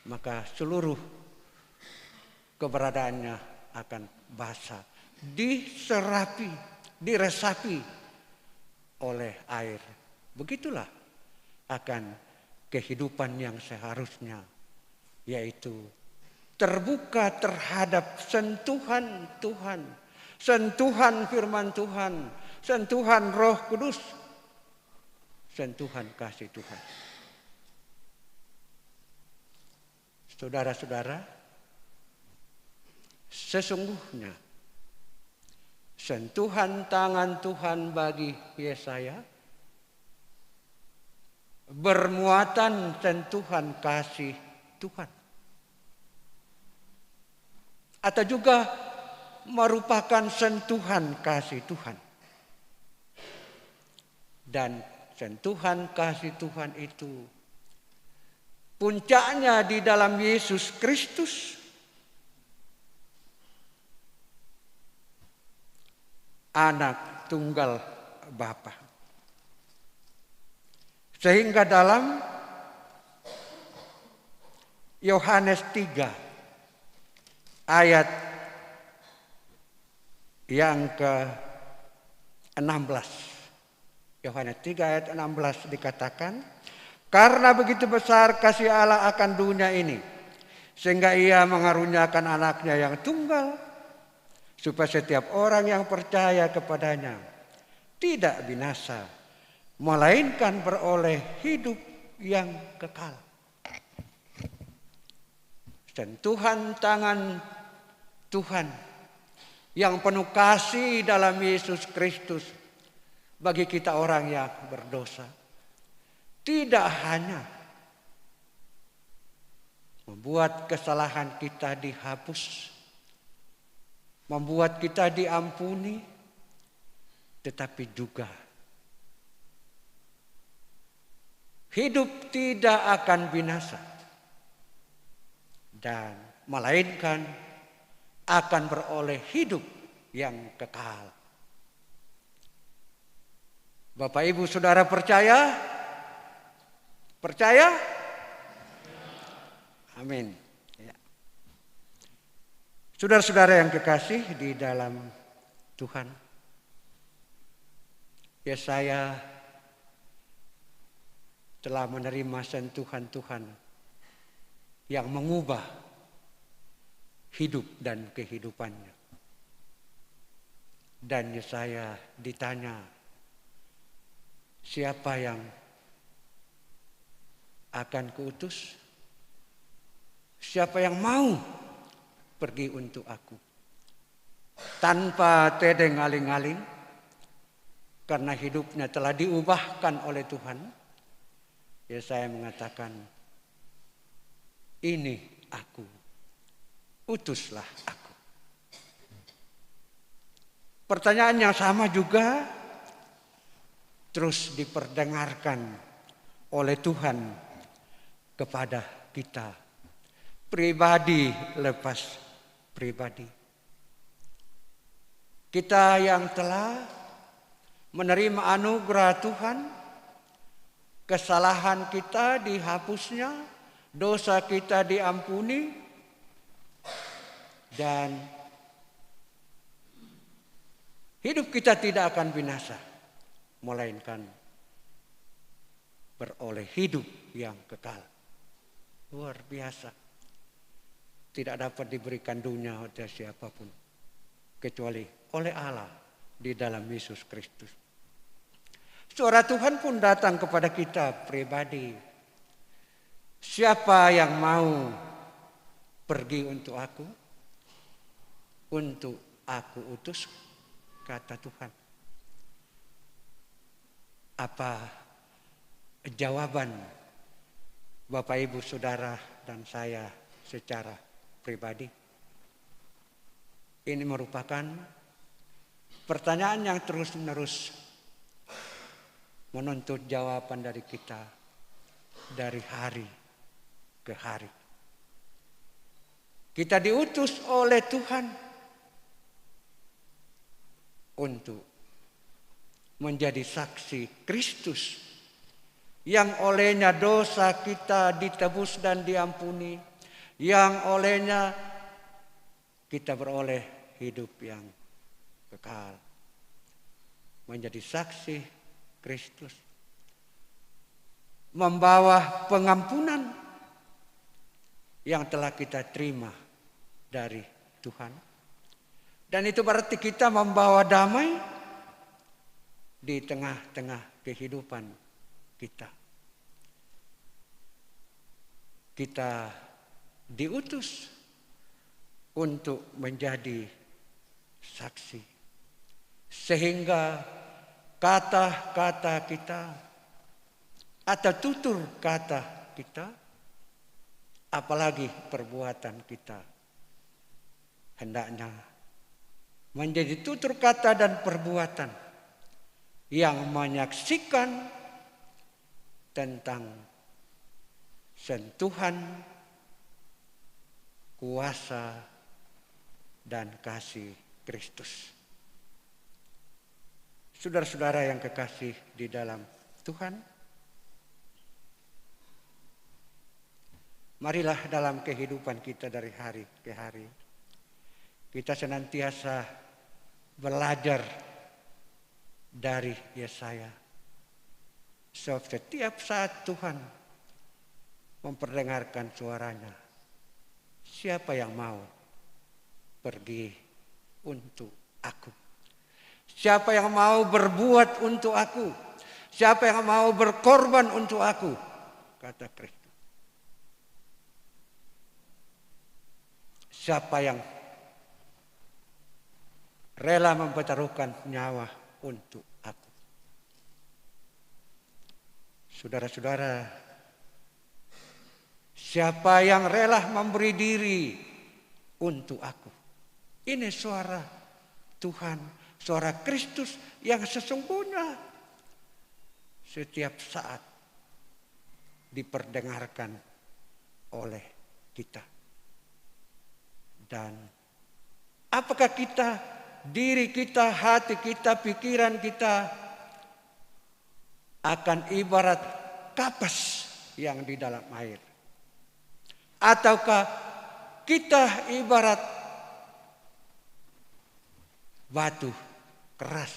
S3: maka seluruh keberadaannya akan basah, diserapi, diresapi oleh air. Begitulah akan kehidupan yang seharusnya, yaitu terbuka terhadap sentuhan Tuhan, sentuhan firman Tuhan, sentuhan Roh Kudus, sentuhan kasih Tuhan. Saudara-saudara, sesungguhnya sentuhan tangan Tuhan bagi Yesaya bermuatan sentuhan kasih Tuhan, atau juga merupakan sentuhan kasih Tuhan. Dan sentuhan kasih Tuhan itu puncaknya di dalam Yesus Kristus. anak tunggal Bapa. Sehingga dalam Yohanes 3 ayat yang ke-16. Yohanes 3 ayat 16 dikatakan, karena begitu besar kasih Allah akan dunia ini, sehingga ia mengaruniakan anaknya yang tunggal, supaya setiap orang yang percaya kepadanya tidak binasa, melainkan beroleh hidup yang kekal. Sentuhan tangan Tuhan yang penuh kasih dalam Yesus Kristus bagi kita orang yang berdosa, tidak hanya membuat kesalahan kita dihapus, membuat kita diampuni, tetapi juga hidup tidak akan binasa, dan melainkan akan beroleh hidup yang kekal. Bapak Ibu Saudara percaya? Percaya? Amin. Ya. Saudara-saudara yang kekasih di dalam Tuhan, Yesaya telah menerima sentuhan Tuhan yang mengubah hidup dan kehidupannya. Dan Yesaya ditanya, siapa yang akan kuutus? Siapa yang mau pergi untuk aku? Tanpa tedeng aling-aling, karena hidupnya telah diubahkan oleh Tuhan, Yesaya mengatakan, ini aku, utuslah aku. Pertanyaan yang sama juga terus diperdengarkan oleh Tuhan kepada kita, pribadi lepas pribadi. Kita yang telah menerima anugerah Tuhan, kesalahan kita dihapusnya, dosa kita diampuni, dan hidup kita tidak akan binasa, melainkan beroleh hidup yang kekal. Luar biasa. Tidak dapat diberikan dunia oleh siapapun, kecuali oleh Allah di dalam Yesus Kristus. Suara Tuhan pun datang kepada kita pribadi. Siapa yang mau pergi untuk aku? Untuk aku utus, kata Tuhan. Apa jawaban Bapak Ibu Saudara dan saya secara pribadi? Ini merupakan pertanyaan yang terus-menerus menuntut jawaban dari kita dari hari ke hari. Kita diutus oleh Tuhan untuk menjadi saksi Kristus yang olehnya dosa kita ditebus dan diampuni, yang olehnya kita beroleh hidup yang kekal. Menjadi saksi Kristus, membawa pengampunan yang telah kita terima dari Tuhan. Dan itu berarti kita membawa damai di tengah-tengah kehidupan kita. Kita diutus untuk menjadi saksi, sehingga kata-kata kita atau tutur kata kita, apalagi perbuatan kita, hendaknya menjadi tutur kata dan perbuatan yang menyaksikan tentang sentuhan, kuasa, dan kasih Kristus. Saudara-saudara yang kekasih di dalam Tuhan, marilah dalam kehidupan kita dari hari ke hari, kita senantiasa belajar dari Yesaya. Sebab setiap saat Tuhan memperdengarkan suaranya, siapa yang mau pergi untuk aku? Siapa yang mau berbuat untuk aku? Siapa yang mau berkorban untuk aku? Kata Kristus. Siapa yang rela mempertaruhkan nyawa untuk aku? Saudara-saudara, siapa yang rela memberi diri untuk aku? Ini suara Tuhan, suara Kristus yang sesungguhnya setiap saat diperdengarkan oleh kita. Dan apakah kita, diri kita, hati kita, pikiran kita akan ibarat kapas yang di dalam air? Ataukah kita ibarat batu keras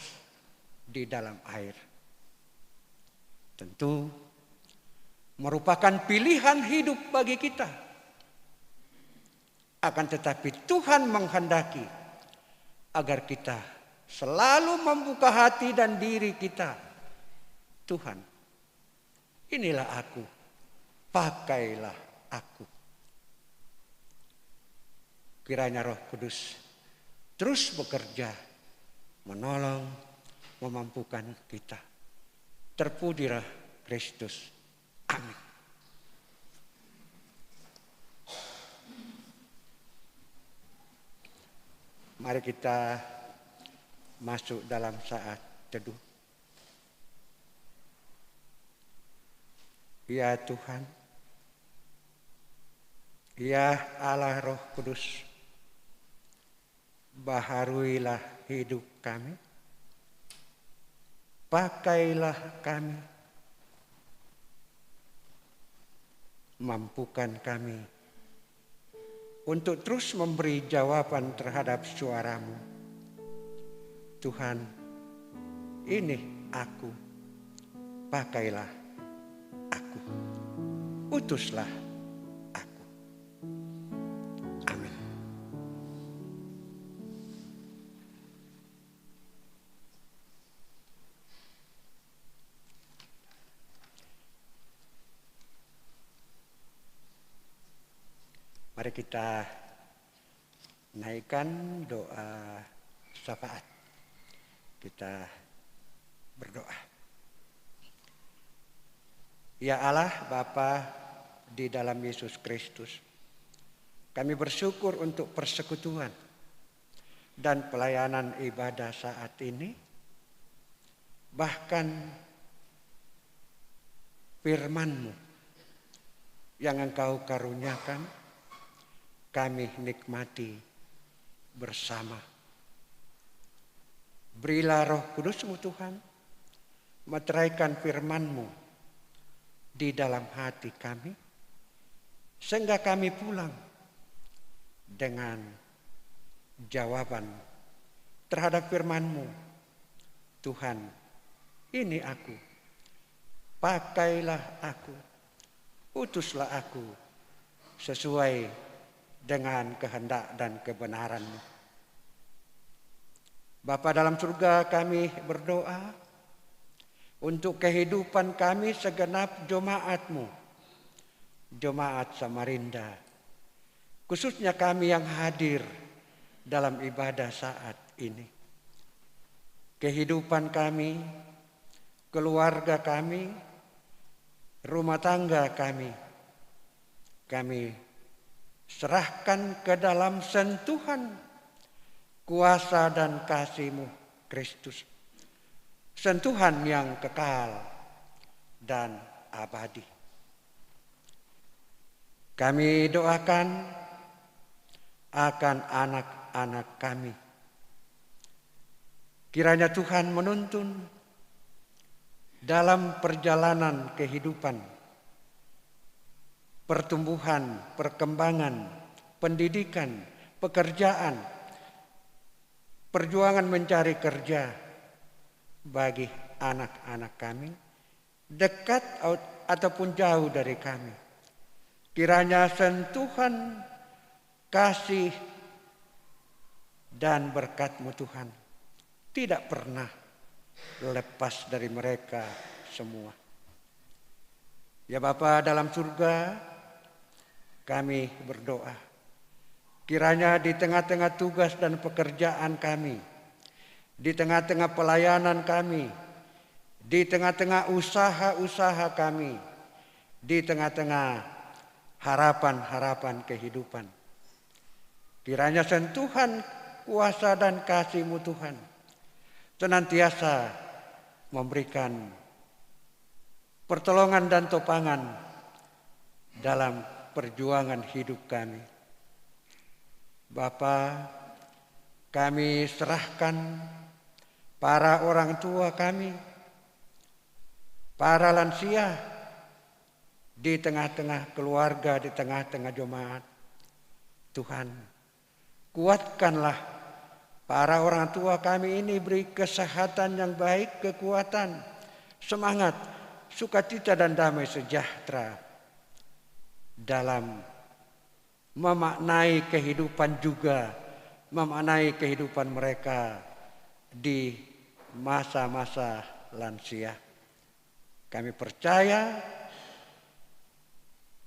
S3: di dalam air? Tentu merupakan pilihan hidup bagi kita. Akan tetapi Tuhan menghendaki agar kita selalu membuka hati dan diri kita. Tuhan, inilah aku, pakailah aku. Kiranya Roh Kudus terus bekerja, menolong, memampukan kita. Terpujilah Kristus. Amin. Mari kita masuk dalam saat teduh. Ya Tuhan, ya Allah Roh Kudus, baharuilah hidup kami, pakailah kami, mampukan kami untuk terus memberi jawaban terhadap suara-Mu. Tuhan, ini aku, pakailah aku, utuslah aku. Amin. Mari kita naikkan doa syafaat. Kita berdoa. Ya Allah Bapa di dalam Yesus Kristus, kami bersyukur untuk persekutuan dan pelayanan ibadah saat ini. Bahkan firman-Mu yang Engkau karuniakan, kami nikmati bersama. Berilah Roh Kudus-Mu Tuhan, meteraikan firman-Mu di dalam hati kami, sehingga kami pulang dengan jawaban terhadap firman-Mu. Tuhan, ini aku, pakailah aku, utuslah aku sesuai dengan kehendak dan kebenaran-Mu. Bapa dalam surga, kami berdoa untuk kehidupan kami segenap jemaat-Mu, jemaat Samarinda, khususnya kami yang hadir dalam ibadah saat ini. Kehidupan kami, keluarga kami, rumah tangga kami serahkan ke dalam sentuhan kuasa dan kasih-Mu Kristus. Sentuhan yang kekal dan abadi. Kami doakan akan anak-anak kami. Kiranya Tuhan menuntun dalam perjalanan kehidupan, pertumbuhan, perkembangan, pendidikan, pekerjaan, perjuangan mencari kerja bagi anak-anak kami, dekat ataupun jauh dari kami. Kiranya sentuhan kasih dan berkat-Mu Tuhan tidak pernah lepas dari mereka semua. Ya Bapa dalam surga, kami berdoa. Kiranya di tengah-tengah tugas dan pekerjaan kami, di tengah-tengah pelayanan kami, di tengah-tengah usaha-usaha kami, di tengah-tengah harapan-harapan kehidupan, kiranya sentuhan kuasa dan kasih-Mu Tuhan senantiasa memberikan pertolongan dan topangan dalam perjuangan hidup kami. Bapa, kami serahkan para orang tua kami, para lansia di tengah-tengah keluarga, di tengah-tengah jemaat. Tuhan, kuatkanlah para orang tua kami ini, beri kesehatan yang baik, kekuatan, semangat, sukacita dan damai sejahtera dalam memaknai kehidupan juga, memaknai kehidupan mereka di masa-masa lansia. Kami percaya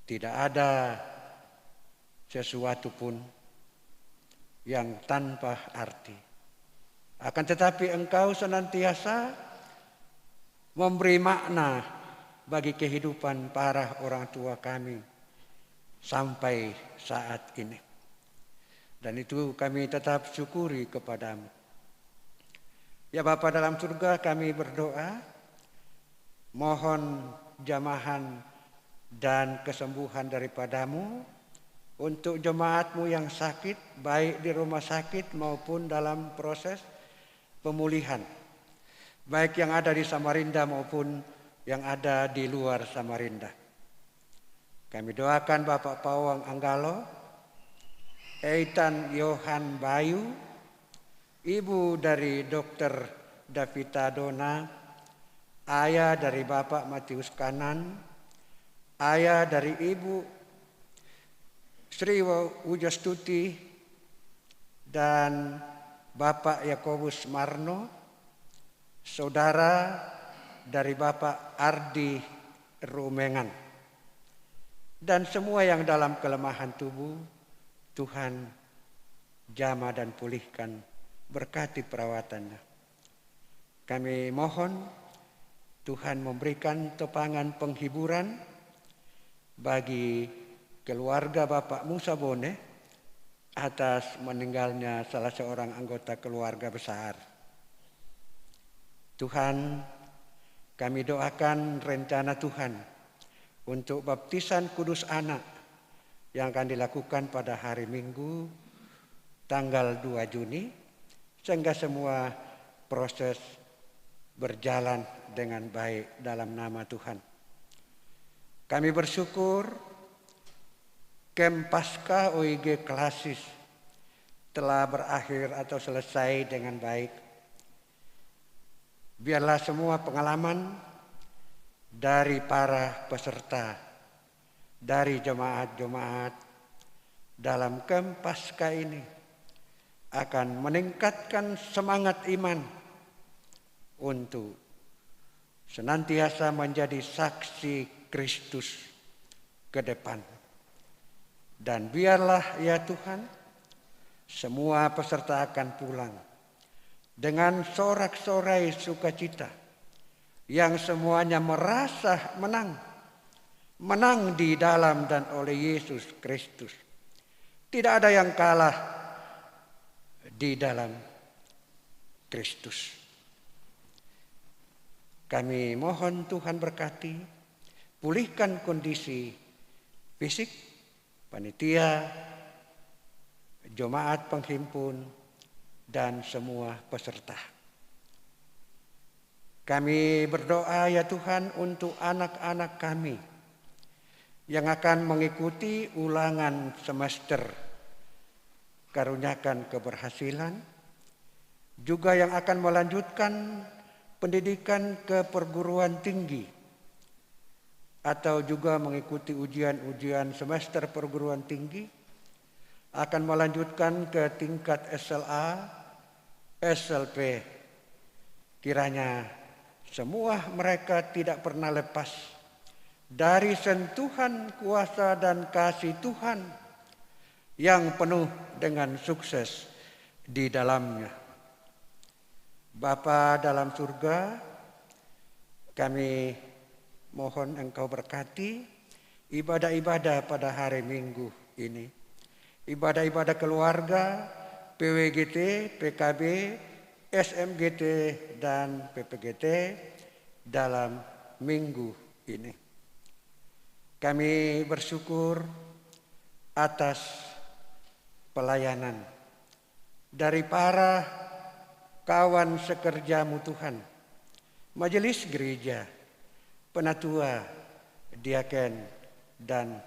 S3: tidak ada sesuatu pun yang tanpa arti. Akan tetapi Engkau senantiasa memberi makna bagi kehidupan para orang tua kami sampai saat ini. Dan itu kami tetap syukuri kepadamu. Ya Bapa dalam surga, kami berdoa, mohon jamahan dan kesembuhan daripadamu untuk jemaat-Mu yang sakit, baik di rumah sakit maupun dalam proses pemulihan, baik yang ada di Samarinda maupun yang ada di luar Samarinda. Kami doakan Bapak Pawang Anggalo, Eitan Yohan Bayu, Ibu dari Dr. Davita Dona, ayah dari Bapak Matius Kanan, ayah dari Ibu Sri Wujastuti dan Bapak Yakobus Marno, saudara dari Bapak Ardi Rumengan, dan semua yang dalam kelemahan tubuh, Tuhan jamah dan pulihkan, berkati perawatannya. Kami mohon Tuhan memberikan topangan penghiburan bagi keluarga Bapak Musa Bone atas meninggalnya salah seorang anggota keluarga besar. Tuhan, kami doakan rencana Tuhan untuk baptisan kudus anak yang akan dilakukan pada hari Minggu tanggal 2 Juni, sehingga semua proses berjalan dengan baik dalam nama Tuhan. Kami bersyukur Kem Pasca OIG Klasis telah berakhir atau selesai dengan baik. Biarlah semua pengalaman dari para peserta, dari jemaat-jemaat dalam Kem Pasca ini akan meningkatkan semangat iman untuk senantiasa menjadi saksi Kristus ke depan. Dan biarlah ya Tuhan, semua peserta akan pulang dengan sorak-sorai sukacita yang semuanya merasa menang di dalam dan oleh Yesus Kristus. Tidak ada yang kalah di dalam Kristus. Kami mohon Tuhan berkati, pulihkan kondisi fisik panitia, jemaat penghimpun, dan semua peserta. Kami berdoa ya Tuhan untuk anak-anak kami yang akan mengikuti ulangan semester. Karuniakan keberhasilan, juga yang akan melanjutkan pendidikan ke perguruan tinggi atau juga mengikuti ujian-ujian semester perguruan tinggi, akan melanjutkan ke tingkat SLA, SLP. Kiranya semua mereka tidak pernah lepas dari sentuhan kuasa dan kasih Tuhan yang penuh dengan sukses di dalamnya. Bapa dalam surga, kami mohon Engkau berkati ibadah-ibadah pada hari Minggu ini. Ibadah-ibadah keluarga, PWGT, PKB, SMGT, dan PPGT dalam minggu ini. Kami bersyukur atas pelayanan dari para kawan sekerjamu Tuhan, majelis gereja, penatua, diaken, dan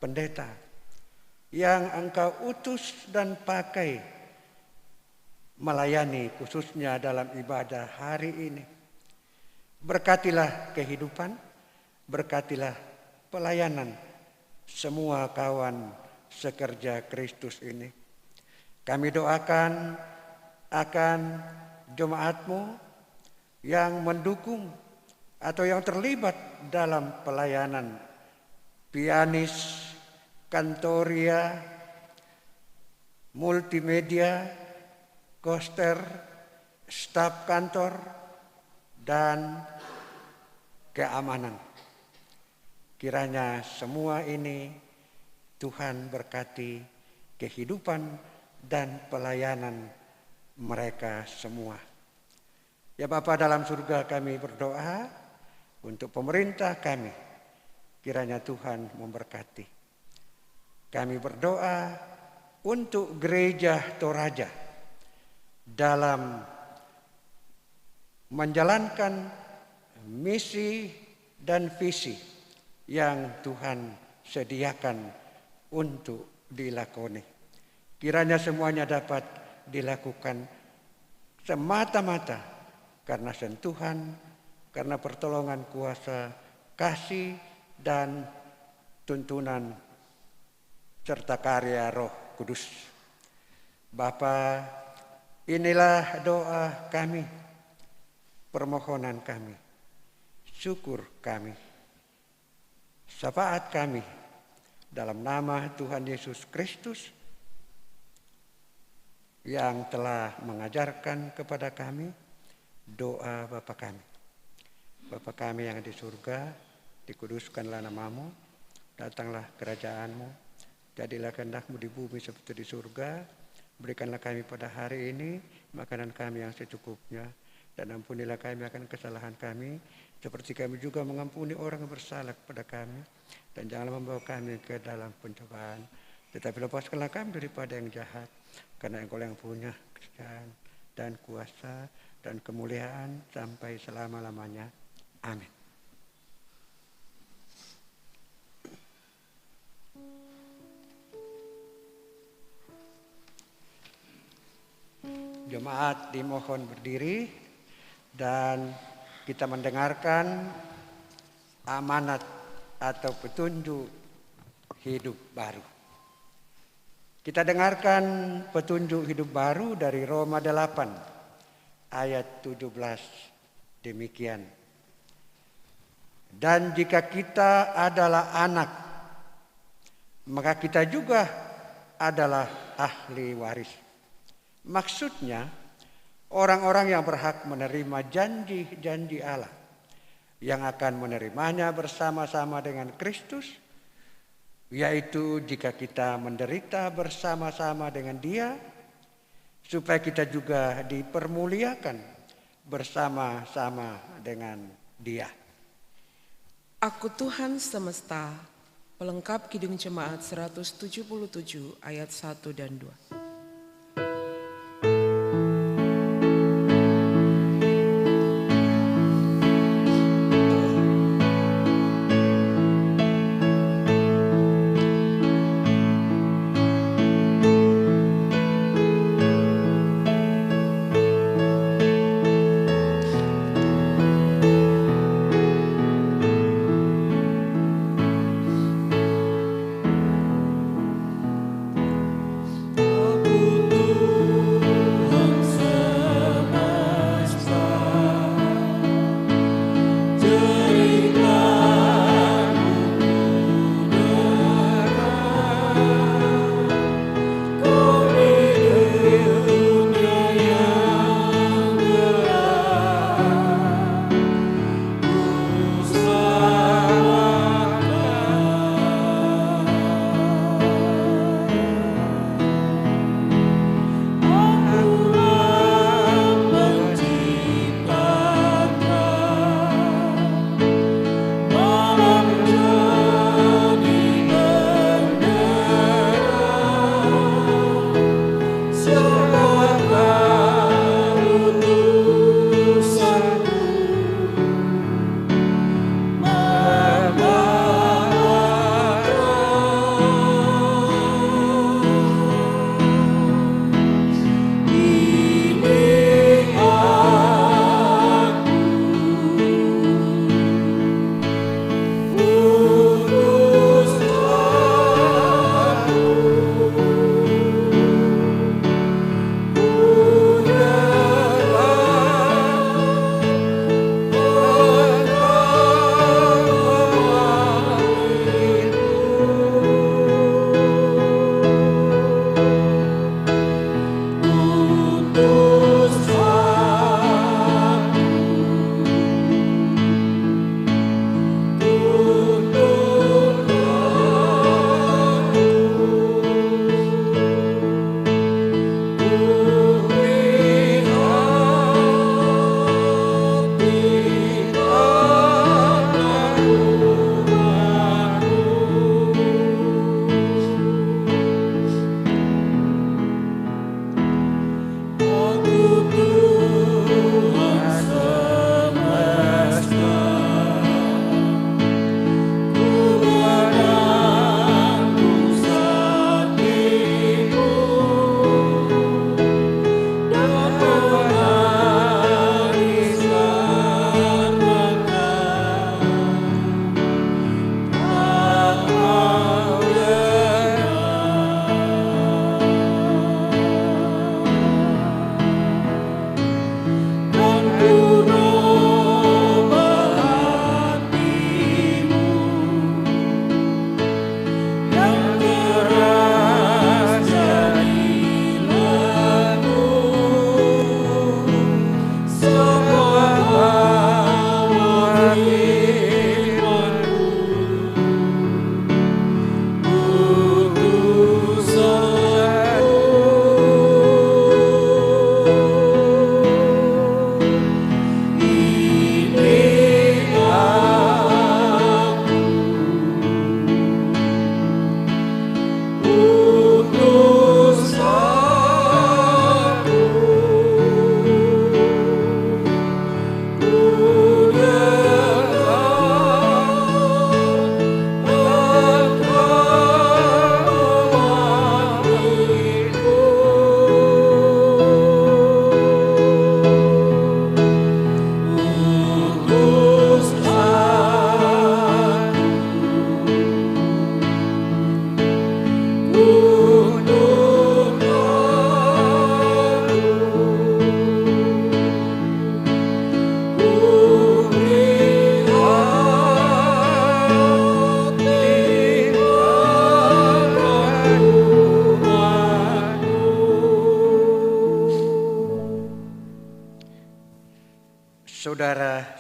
S3: pendeta yang Engkau utus dan pakai melayani khususnya dalam ibadah hari ini. Berkatilah kehidupan, berkatilah pelayanan semua kawan sekerja Kristus ini. Kami doakan akan jemaatmu yang mendukung atau yang terlibat dalam pelayanan pianis, kantoria, multimedia, koster, staf kantor, dan keamanan. Kiranya semua ini Tuhan berkati kehidupan dan pelayanan mereka semua. Ya Bapa dalam surga, kami berdoa untuk pemerintah kami. Kiranya Tuhan memberkati. Kami berdoa untuk gereja Toraja dalam menjalankan misi dan visi yang Tuhan sediakan untuk dilakoni. Kiranya semuanya dapat dilakukan semata-mata karena sentuhan, karena pertolongan kuasa, kasih, dan tuntunan serta karya Roh Kudus. Bapa, inilah doa kami, permohonan kami, syukur kami, syafaat kami dalam nama Tuhan Yesus Kristus yang telah mengajarkan kepada kami doa Bapa kami. Bapa kami yang di surga, dikuduskanlah namamu, datanglah kerajaanmu, jadilah kehendak-Mu di bumi seperti di surga. Berikanlah kami pada hari ini makanan kami yang secukupnya, dan ampunilah kami akan kesalahan kami, seperti kami juga mengampuni orang yang bersalah kepada kami. Dan janganlah membawa kami ke dalam pencobaan, tetapi lepaskanlah kami daripada yang jahat, karena Engkau yang punya kerajaan dan kuasa dan kemuliaan sampai selama-lamanya. Amin. Jemaat dimohon berdiri dan kita mendengarkan amanat atau petunjuk hidup baru. Kita dengarkan petunjuk hidup baru dari Roma 8 ayat 17 demikian. Dan jika kita adalah anak, maka kita juga adalah ahli waris. Maksudnya orang-orang yang berhak menerima janji-janji Allah, yang akan menerimanya bersama-sama dengan Kristus, yaitu jika kita menderita bersama-sama dengan Dia, supaya kita juga dipermuliakan bersama-sama dengan Dia.
S2: Aku Tuhan semesta, pelengkap Kidung Jemaat 177 ayat 1 dan 2.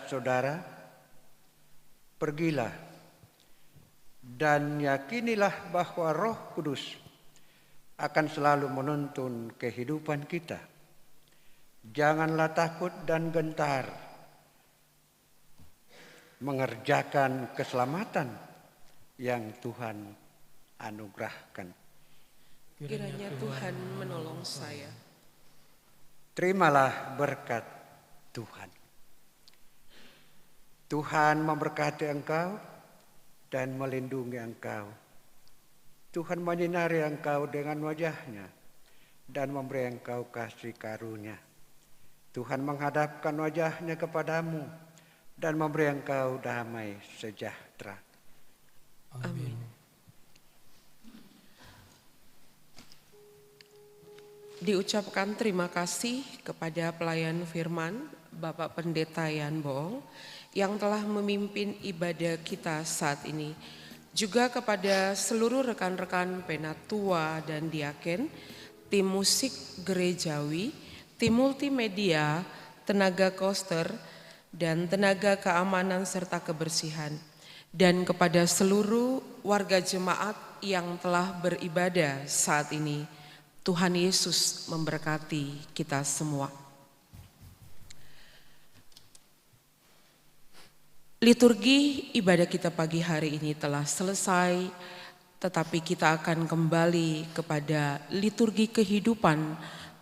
S3: saudara-saudara, pergilah dan yakinilah bahwa Roh Kudus akan selalu menuntun kehidupan kita. Janganlah takut dan gentar mengerjakan keselamatan yang Tuhan anugerahkan.
S2: Kiranya Tuhan menolong saya.
S3: Terimalah berkat Tuhan. Tuhan memberkati engkau dan melindungi engkau. Tuhan menyinari engkau dengan wajah-Nya dan memberi engkau kasih karunia. Tuhan menghadapkan wajah-Nya kepadamu dan memberi engkau damai sejahtera.
S2: Amin. Diucapkan terima kasih kepada pelayan firman Bapak Pendeta Yan Boong yang telah memimpin ibadah kita saat ini. Juga kepada seluruh rekan-rekan penatua dan diaken, tim musik gerejawi, tim multimedia, tenaga koster, dan tenaga keamanan serta kebersihan. Dan kepada seluruh warga jemaat yang telah beribadah saat ini, Tuhan Yesus memberkati kita semua. Liturgi ibadah kita pagi hari ini telah selesai, tetapi kita akan kembali kepada liturgi kehidupan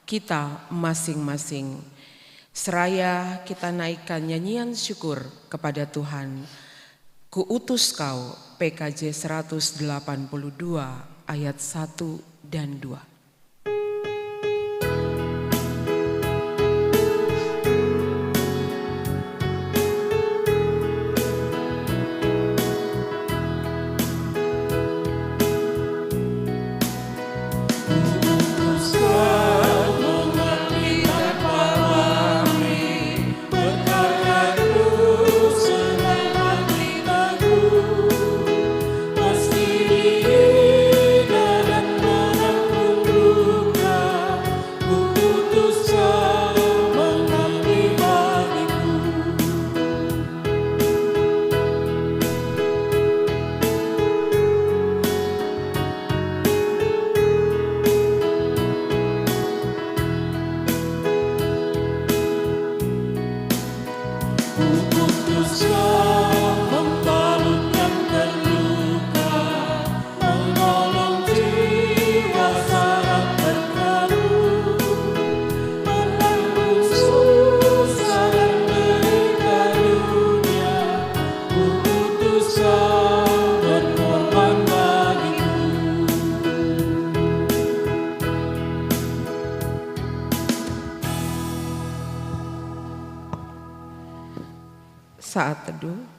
S2: kita masing-masing. Seraya kita naikkan nyanyian syukur kepada Tuhan. Kuutus kau, PKJ 182 ayat 1 dan 2. Saat teduh.